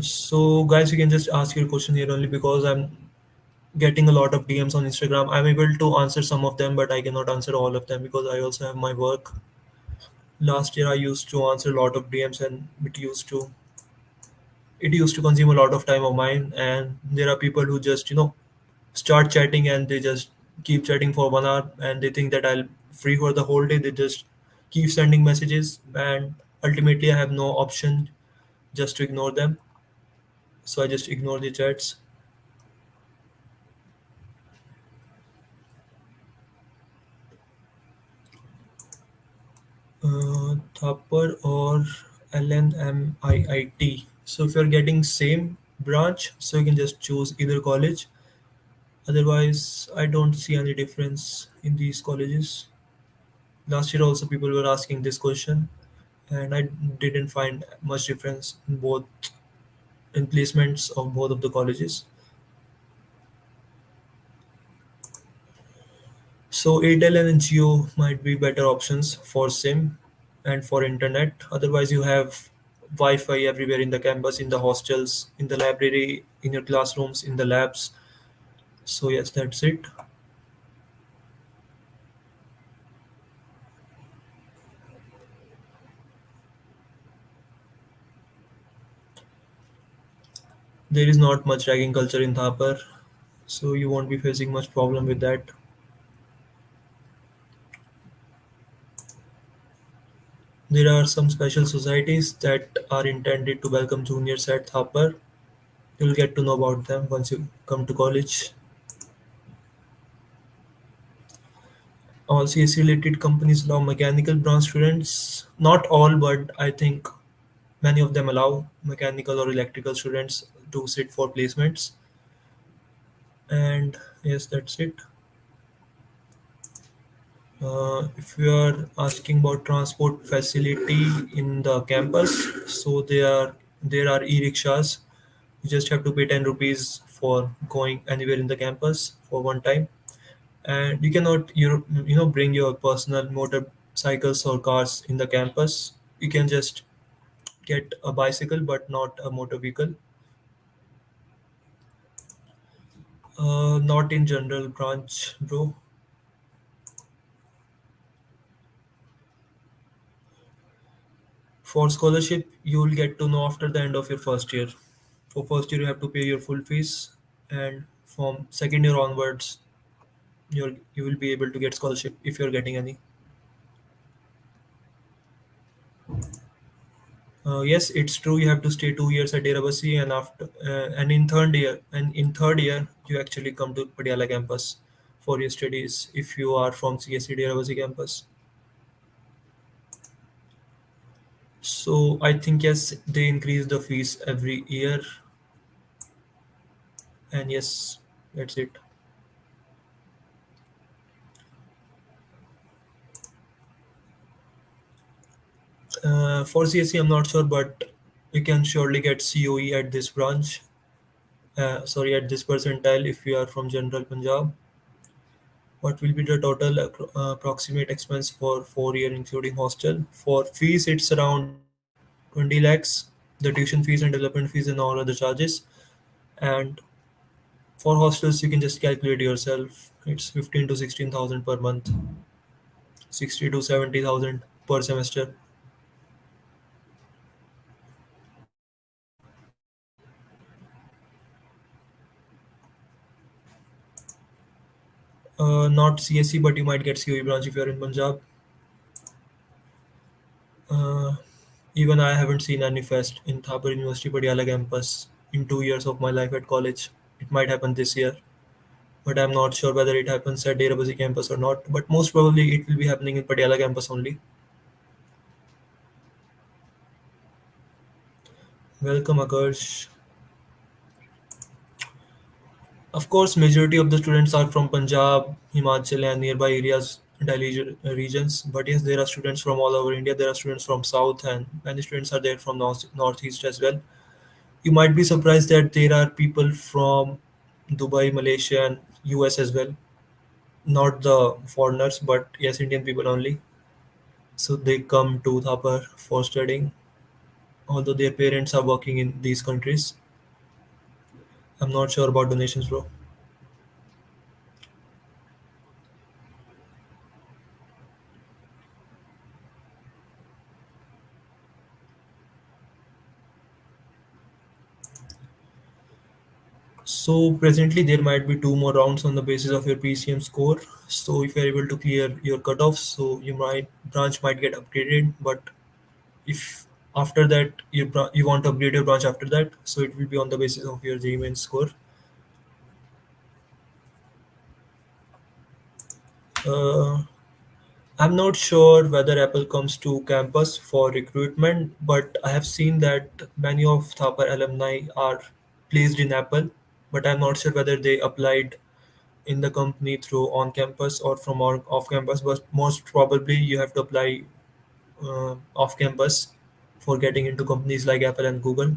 A: So guys, you can just ask your question here only because I'm getting a lot of DMs on Instagram. I'm able to answer some of them, but I cannot answer all of them because I also have my work. Last year I used to answer a lot of DMs, and it used to consume a lot of time of mine. And there are people who just start chatting, and they just keep chatting for 1 hour, and they think that I'll free for the whole day. They just keep sending messages, and ultimately I have no option just to ignore them. So I just ignore the chats. Thapar or LNMIIT. So if you're getting same branch, so you can just choose either college. Otherwise, I don't see any difference in these colleges. Last year also people were asking this question, and I didn't find much difference in placements of both of the colleges. So Airtel and Geo might be better options for SIM and for internet. Otherwise, you have Wi-Fi everywhere in the campus, in the hostels, in the library, in your classrooms, in the labs. So yes, that's it. There is not much ragging culture in Thapar, so you won't be facing much problem with that. There are some special societies that are intended to welcome juniors at Thapar. You'll get to know about them once you come to college. All CSE related companies allow mechanical branch students. Not all, but I think many of them allow mechanical or electrical students to sit for placements. And yes, that's it. If you are asking about transport facility in the campus, so there are e-rickshaws. You just have to pay 10 rupees for going anywhere in the campus for one time, and you cannot bring your personal motorcycles or cars in the campus. You can just get a bicycle, but not a motor vehicle. Not in general branch, bro. For scholarship, you will get to know after the end of your first year. For first year, you have to pay your full fees, and from second year onwards, you will be able to get scholarship if you're getting any. Yes, it's true. You have to stay 2 years at Derabasi, and in third year, you actually come to Patiala campus for your studies if you are from CSC Derabasi campus. So I think yes, they increase the fees every year, and yes, that's it. For CSC, I'm not sure, but you can surely get COE at this branch. Sorry, at this percentile if you are from General Punjab. What will be the total approximate expense for 4 year including hostel? For fees, it's around 20 lakhs, the tuition fees and development fees and all other charges. And for hostels, you can just calculate yourself. It's 15 to 16,000 per month, 60 to 70,000 per semester. Not CSE, but you might get COE branch if you're in Punjab. Uh, Even I haven't seen any fest in Thapar University Patiala campus in 2 years of my life at college. It might happen this year, but I'm not sure whether it happens at Derabasi campus or not. But most probably it will be happening in Patiala campus only. Welcome, Akash. Of course, majority of the students are from Punjab, Himachal, and nearby areas, Delhi regions. But yes, there are students from all over India. There are students from South, and many students are there from Northeast as well. You might be surprised that there are people from Dubai, Malaysia, and US as well. Not the foreigners, but yes, Indian people only. So they come to Thapar for studying, although their parents are working in these countries. I'm not sure about donations, bro. So presently there might be two more rounds on the basis of your PCM score. So if you're able to clear your cutoffs, so you might branch might get upgraded. But if after that you want to upgrade your branch after that, so it will be on the basis of your JEE main score. Uh, I'm not sure whether Apple comes to campus for recruitment, but I have seen that many of Thapar alumni are placed in Apple, but I'm not sure whether they applied in the company through on campus or from off campus. But most probably you have to apply off campus for getting into companies like Apple and Google.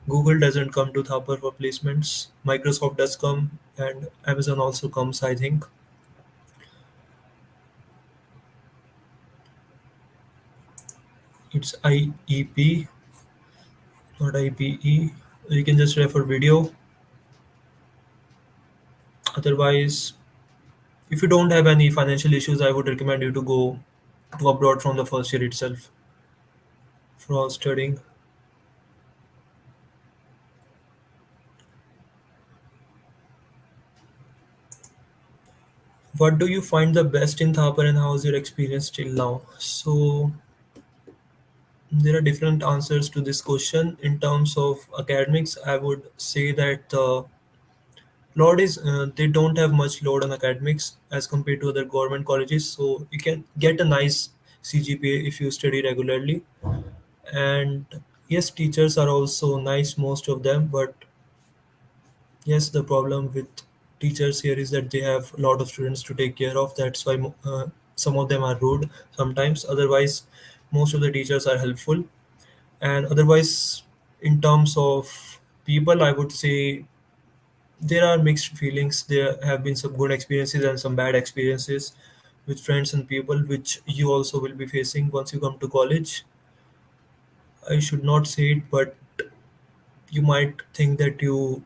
A: Google doesn't come to Thapar for placements. Microsoft does come, and Amazon also comes, I think. It's IEP, not IPE. You can just refer video. Otherwise, if you don't have any financial issues, I would recommend you to go to abroad from the first year itself for studying. What do you find the best in Thapar and how is your experience till now? So there are different answers to this question. In terms of academics, I would say that the load is they don't have much load on academics as compared to other government colleges. So you can get a nice Cgpa if you study regularly. And yes, teachers are also nice, most of them, but yes, the problem with teachers here is that they have a lot of students to take care of. That's why some of them are rude sometimes. Otherwise, most of the teachers are helpful. And otherwise, in terms of people, I would say there are mixed feelings. There have been some good experiences and some bad experiences with friends and people, which you also will be facing once you come to college. I should not say it, but you might think that you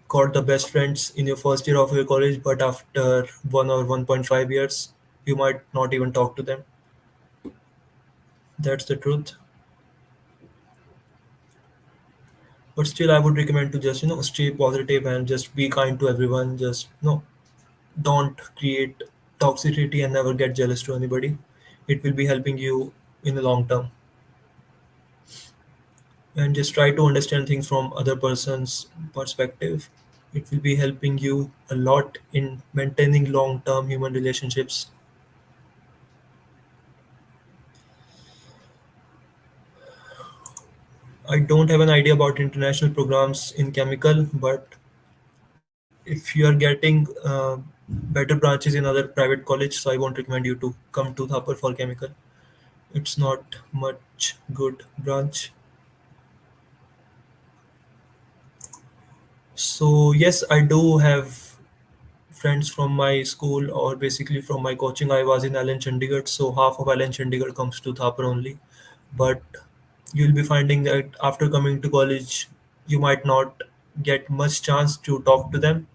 A: got the best friends in your first year of your college, but after 1 or 1.5 years, you might not even talk to them. That's the truth. But still, I would recommend to just stay positive and just be kind to everyone. Just don't create toxicity and never get jealous to anybody. It will be helping you in the long term. And just try to understand things from other person's perspective. It will be helping you a lot in maintaining long term human relationships. I don't have an idea about international programs in chemical, but if you are getting better branches in other private college, so I won't recommend you to come to Thapar for chemical. It's not much good branch. So yes, I do have friends from my school or basically from my coaching. I was in Allen Chandigarh, so half of Allen Chandigarh comes to Thapar only. But you'll be finding that after coming to college, you might not get much chance to talk to them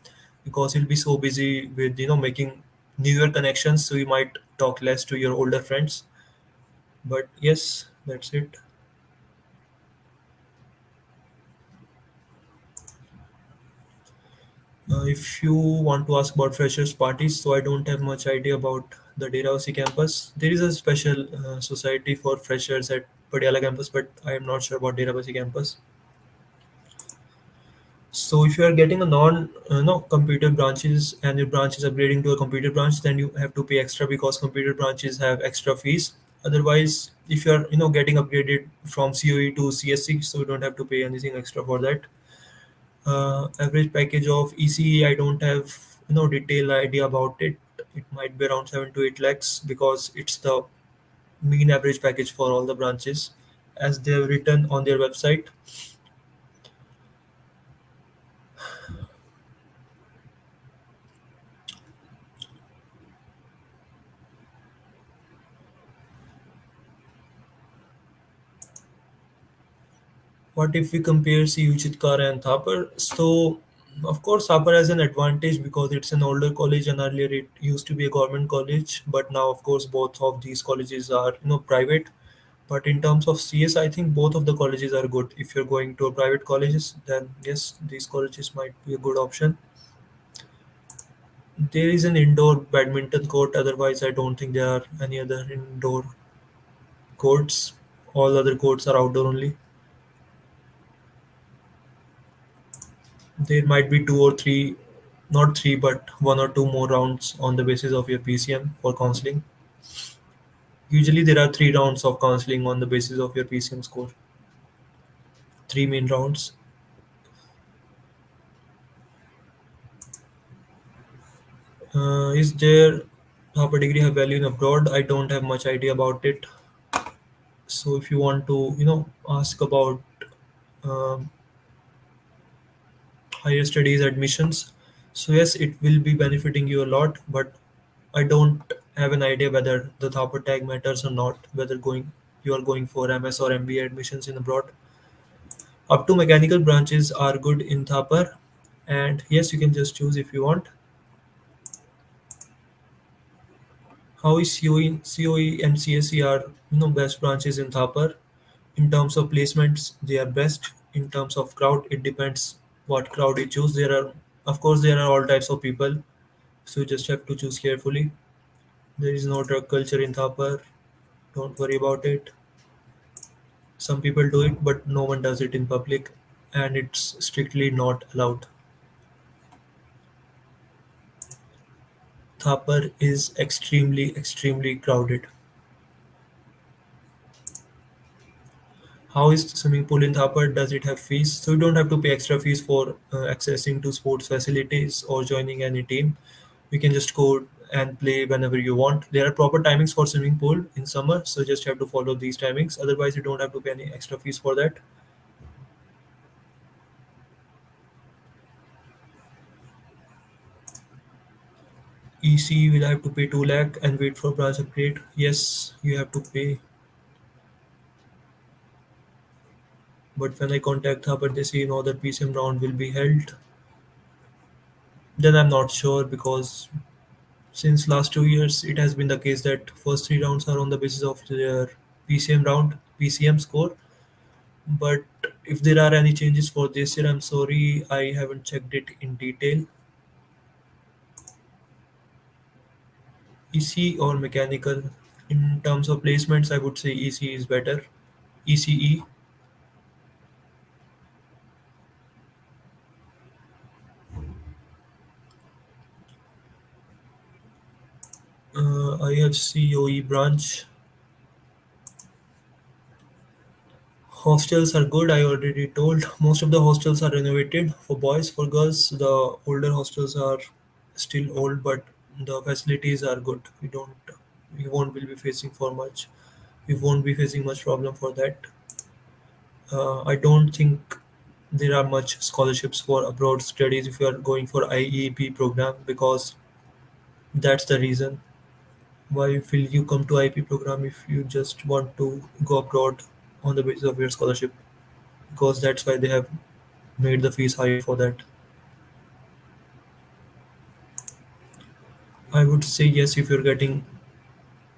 A: because you'll be so busy with making newer connections. So you might talk less to your older friends. But yes, that's it. If you want to ask about freshers parties, so I don't have much idea about the Deravasi campus. There is a special society for freshers at Patiala campus, but I am not sure about Deravasi campus. So if you are getting a non no computer branches and your branch is upgrading to a computer branch, then you have to pay extra because computer branches have extra fees. Otherwise, if you are getting upgraded from COE to CSC, so you don't have to pay anything extra for that. Average package of ECE, I don't have detailed idea about it. It might be around 7 to 8 lakhs because it's the mean average package for all the branches as they have written on their website. What if we compare CU Chitkara and Thapar? So, of course, Thapar has an advantage because it's an older college and earlier it used to be a government college. But now, of course, both of these colleges are private. But in terms of CS, I think both of the colleges are good. If you're going to a private colleges, then yes, these colleges might be a good option. There is an indoor badminton court. Otherwise, I don't think there are any other indoor courts. All other courts are outdoor only. There might be two or three, not three, but one or two more rounds on the basis of your PCM for counseling. Usually, there are 3 rounds of counseling on the basis of your PCM score. 3 main rounds. Is there half a degree have value in abroad? I don't have much idea about it. So if you want to, ask about um, higher studies admissions, so yes, it will be benefiting you a lot. But I don't have an idea whether the Thapar tag matters or not. Whether going you are going for MS or MBA admissions in abroad. Up to mechanical branches are good in Thapar, and yes, you can just choose if you want. How is COE and CSE are best branches in Thapar. In terms of placements, they are best. In terms of crowd, it depends what crowd you choose. Of course, there are all types of people, so you just have to choose carefully. There is no drug culture in Thapar. Don't worry about it. Some people do it, but no one does it in public, and it's strictly not allowed. Thapar is extremely, extremely crowded. How is swimming pool in Thapar? Does it have fees? So you don't have to pay extra fees for accessing to sports facilities or joining any team. You can just go and play whenever you want. There are proper timings for swimming pool in summer, so just have to follow these timings. Otherwise, you don't have to pay any extra fees for that. EC will have to pay 2 lakh and wait for branch upgrade. Yes, you have to pay. But when I contact Thapar, they say no, that PCM round will be held. Then I'm not sure because since last 2 years, it has been the case that first 3 rounds are on the basis of their PCM score. But if there are any changes for this year, I'm sorry, I haven't checked it in detail. EC or mechanical? In terms of placements, I would say EC is better. ECE. I have COE branch. Hostels are good. I already told. Most of the hostels are renovated for boys. For girls, the older hostels are still old, but the facilities are good. We won't be facing for much. We won't be facing much problem for that. I don't think there are much scholarships for abroad studies if you are going for IEP program because that's the reason. Why will you come to IEP program if you just want to go abroad on the basis of your scholarship? Because that's why they have made the fees higher for that. I would say yes, if you're getting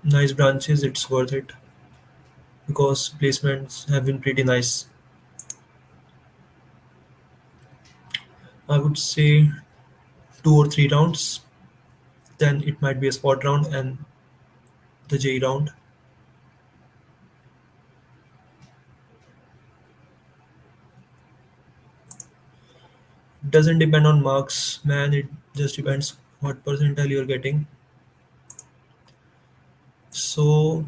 A: nice branches, it's worth it because placements have been pretty nice. I would say 2 or 3 rounds, then it might be a spot round and the JEE round. Doesn't depend on marks, man. It just depends what percentile you're getting. So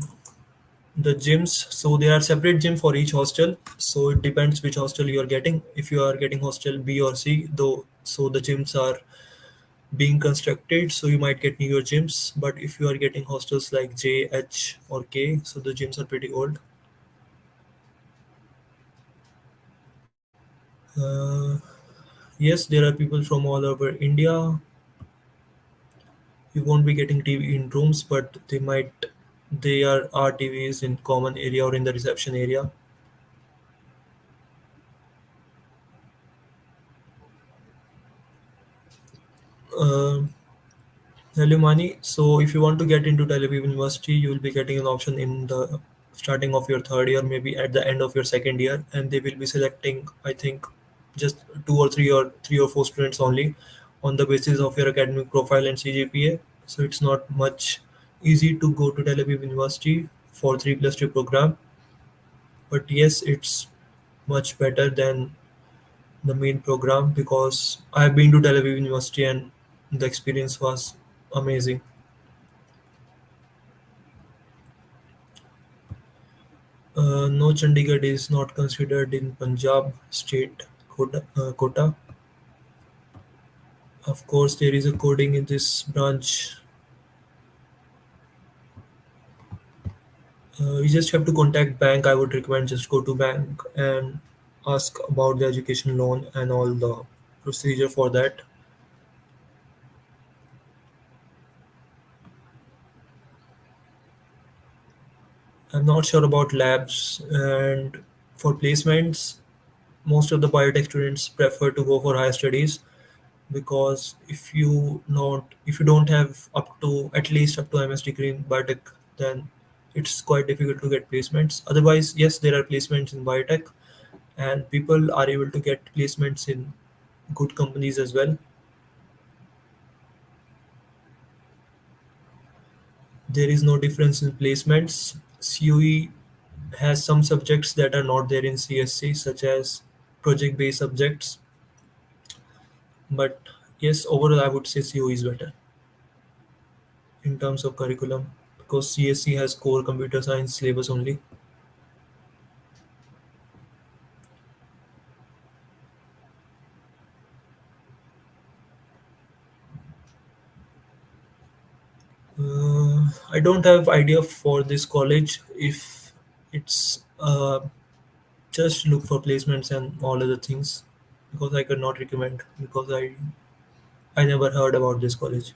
A: the gyms, so there are separate gym for each hostel. So it depends which hostel you are getting. If you are getting hostel B or C, though, so the gyms are being constructed, so you might get newer gyms. But if you are getting hostels like J, H, or K, so the gyms are pretty old. Uh, yes, there are people from all over India. You won't be getting TV in rooms, but are TVs in common area or in the reception area. Uh, Hello, Mani. So if you want to get into Tel Aviv University, you will be getting an option in the starting of your third year, maybe at the end of your second year, and they will be selecting, I think, just three or four students only on the basis of your academic profile and CGPA. So it's not much easy to go to Tel Aviv University for 3+2 program, but yes, it's much better than the main program because I've been to Tel Aviv University and the experience was amazing. No, Chandigarh is not considered in Punjab state quota. Of course, there is a coding in this branch. You just have to contact bank. I would recommend just go to bank and ask about the education loan and all the procedure for that. I'm not sure about labs and for placements. Most of the biotech students prefer to go for higher studies because if you don't have up to at least up to MS degree in biotech, then it's quite difficult to get placements. Otherwise, yes, there are placements in biotech, and people are able to get placements in good companies as well. There is no difference in placements. CUE has some subjects that are not there in CSC, such as project based subjects, but yes, overall, I would say CUE is better in terms of curriculum because CSC has core computer science syllabus only. I don't have idea for this college if it's just look for placements and all other things because I could not recommend because I never heard about this college.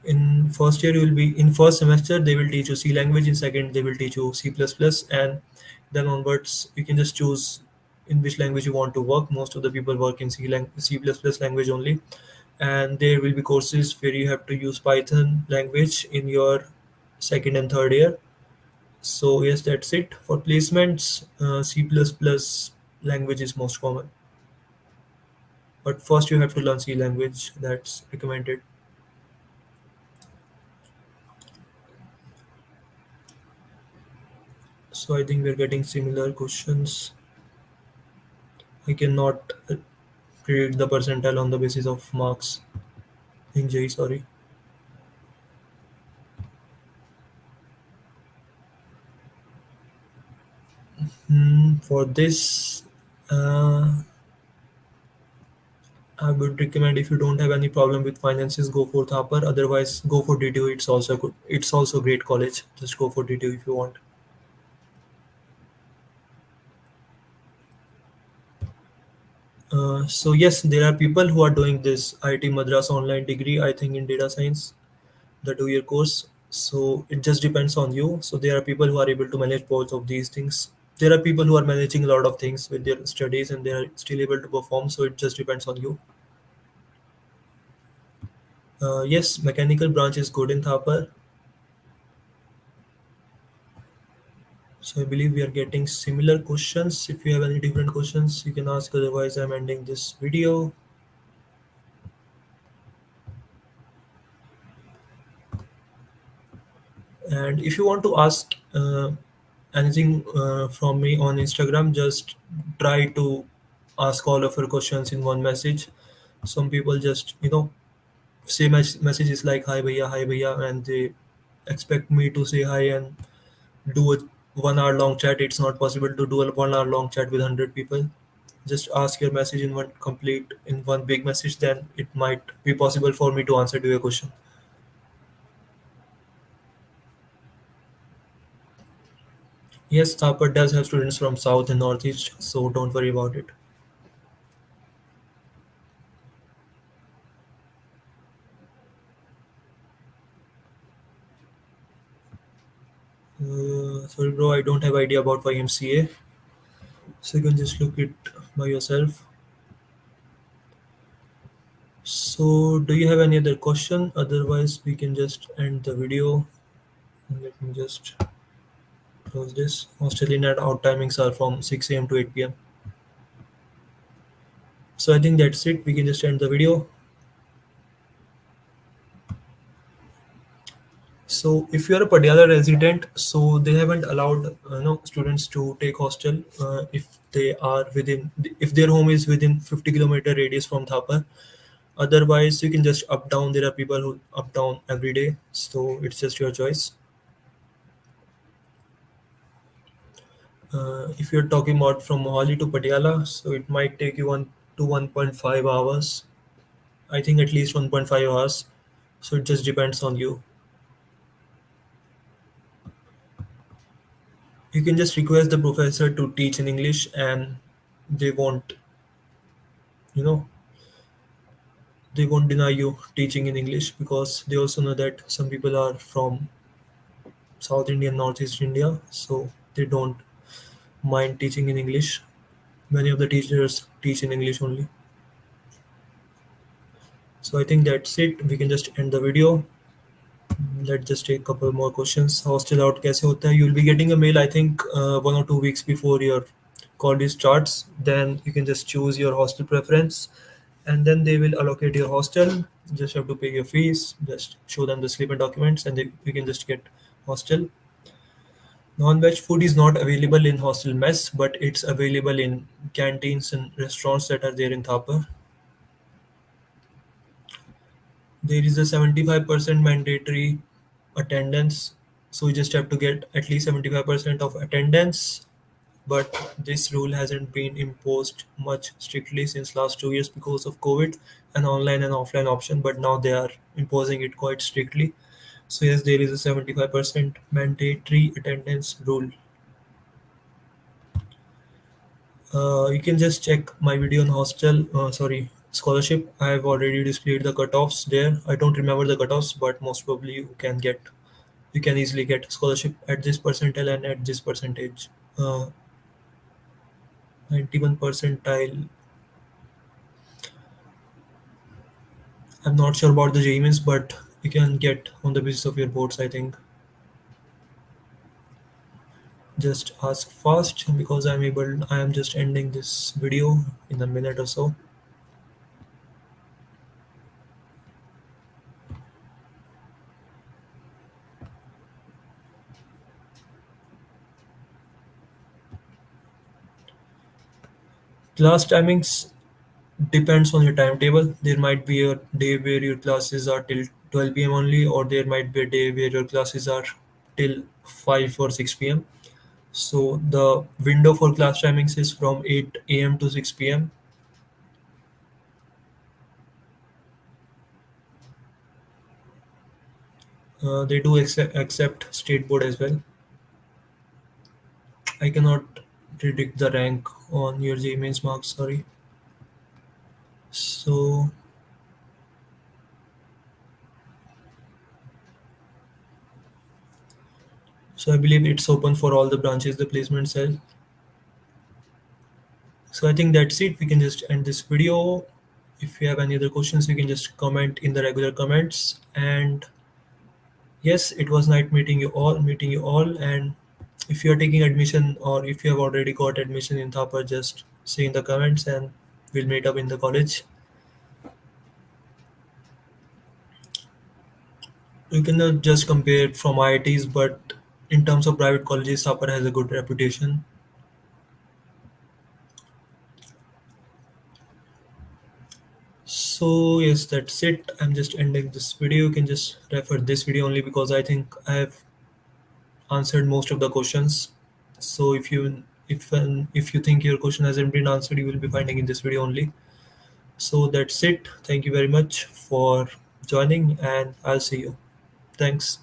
A: In first year you will be in first semester they will teach you C language, in second they will teach you C++, and then onwards you can just choose in which language you want to work. Most of the people work in C++ language only, and there will be courses where you have to use Python language in your second and third year. So yes, that's it for placements. C++ language is most common, but first you have to learn C language. That's recommended. So I think we're getting similar questions. I cannot predict the percentile on the basis of marks in JEE. Sorry. For this, I would recommend if you don't have any problem with finances, go for Thapar. Otherwise, go for DTU. It's also good. It's also great college. Just go for DTU if you want. So yes, there are people who are doing this IIT Madras online degree. I think in data science, the 2 year course. So it just depends on you. So there are people who are able to manage both of these things. There are people who are managing a lot of things with their studies and they are still able to perform. So it just depends on you. Yes, mechanical branch is good in Thapar. So I believe we are getting similar questions. If you have any different questions, you can ask. Otherwise, I'm ending this video. And if you want to ask anything from me on Instagram, just try to ask all of your questions in one message. Some people just say messages like hi bhaiya, and they expect me to say hi and do a 1 hour long chat. It's not possible to do a 1 hour long chat with 100 people. Just ask your message in one big message, then it might be possible for me to answer to your question. Yes, Thapar does have students from south and northeast, so don't worry about it. Sorry, bro, I don't have idea about YMCA, so you can just look it by yourself. So, do you have any other question? Otherwise, we can just end the video. Let me just close this. Hostel in and out timings are from 6 a.m. to 8 p.m. So I think that's it. We can just end the video. So if you are a Patiala resident, so they haven't allowed students to take hostel if they are within if their home is within 50-kilometer radius from Thapar. Otherwise, you can just up down. There are people who up down every day, so it's just your choice. If you're talking about from Mohali to Patiala, so it might take you 1 to 1.5 hours. I think at least 1.5 hours. So it just depends on you. You can just request the professor to teach in English, and they won't, you know, they won't deny you teaching in English because they also know that some people are from South India, Northeast India, so they don't mind teaching in English. Many of the teachers teach in English only. So I think that's it. We can just end the video. Let's just take a couple more questions. Hostel out कैसे होता है? You'll be getting a mail, I think, 1 or 2 weeks before your college starts. Then you can just choose your hostel preference, and then they will allocate your hostel. You just have to pay your fees. Just show them the slip and documents, and you can just get hostel. Non-veg food is not available in hostel mess, but it's available in canteens and restaurants that are there in Thapar. There is a 75% mandatory attendance, so you just have to get at least 75% of attendance. But this rule hasn't been imposed much strictly since last 2 years because of COVID and online and offline option. But now they are imposing it quite strictly. So yes, there is a 75% mandatory attendance rule. You can just check my video on scholarship. I have already displayed the cutoffs there. I don't remember the cutoffs, but most probably you can easily get scholarship at this percentile and at this percentage. 91 percentile. I'm not sure about the JEE means, but you can get on the basis of your boards. I think just ask fast because I'm able. I am just ending this video in a minute or so. Class timings depends on your timetable. There might be a day where your classes are till 12 p.m. only, or there might be a day where your classes are till 5 or 6 p.m. So the window for class timings is from 8 a.m. to 6 p.m. They do accept state board as well. I cannot predict the rank on your JEE mains marks. Sorry. So I believe it's open for all the branches, the placement cell. So I think that's it. We can just end this video. If you have any other questions, you can just comment in the regular comments. And yes, it was nice meeting you all. And if you are taking admission or if you have already got admission in Thapar, just say in the comments and we'll meet up in the college. You cannot just compare it from IITs, but in terms of private colleges, Thapar has a good reputation. So yes, that's it. I'm just ending this video. You can just refer this video only because I think I have answered most of the questions. So if you think your question hasn't been answered, you will be finding in this video only. So that's it. Thank you very much for joining, and I'll see you. Thanks.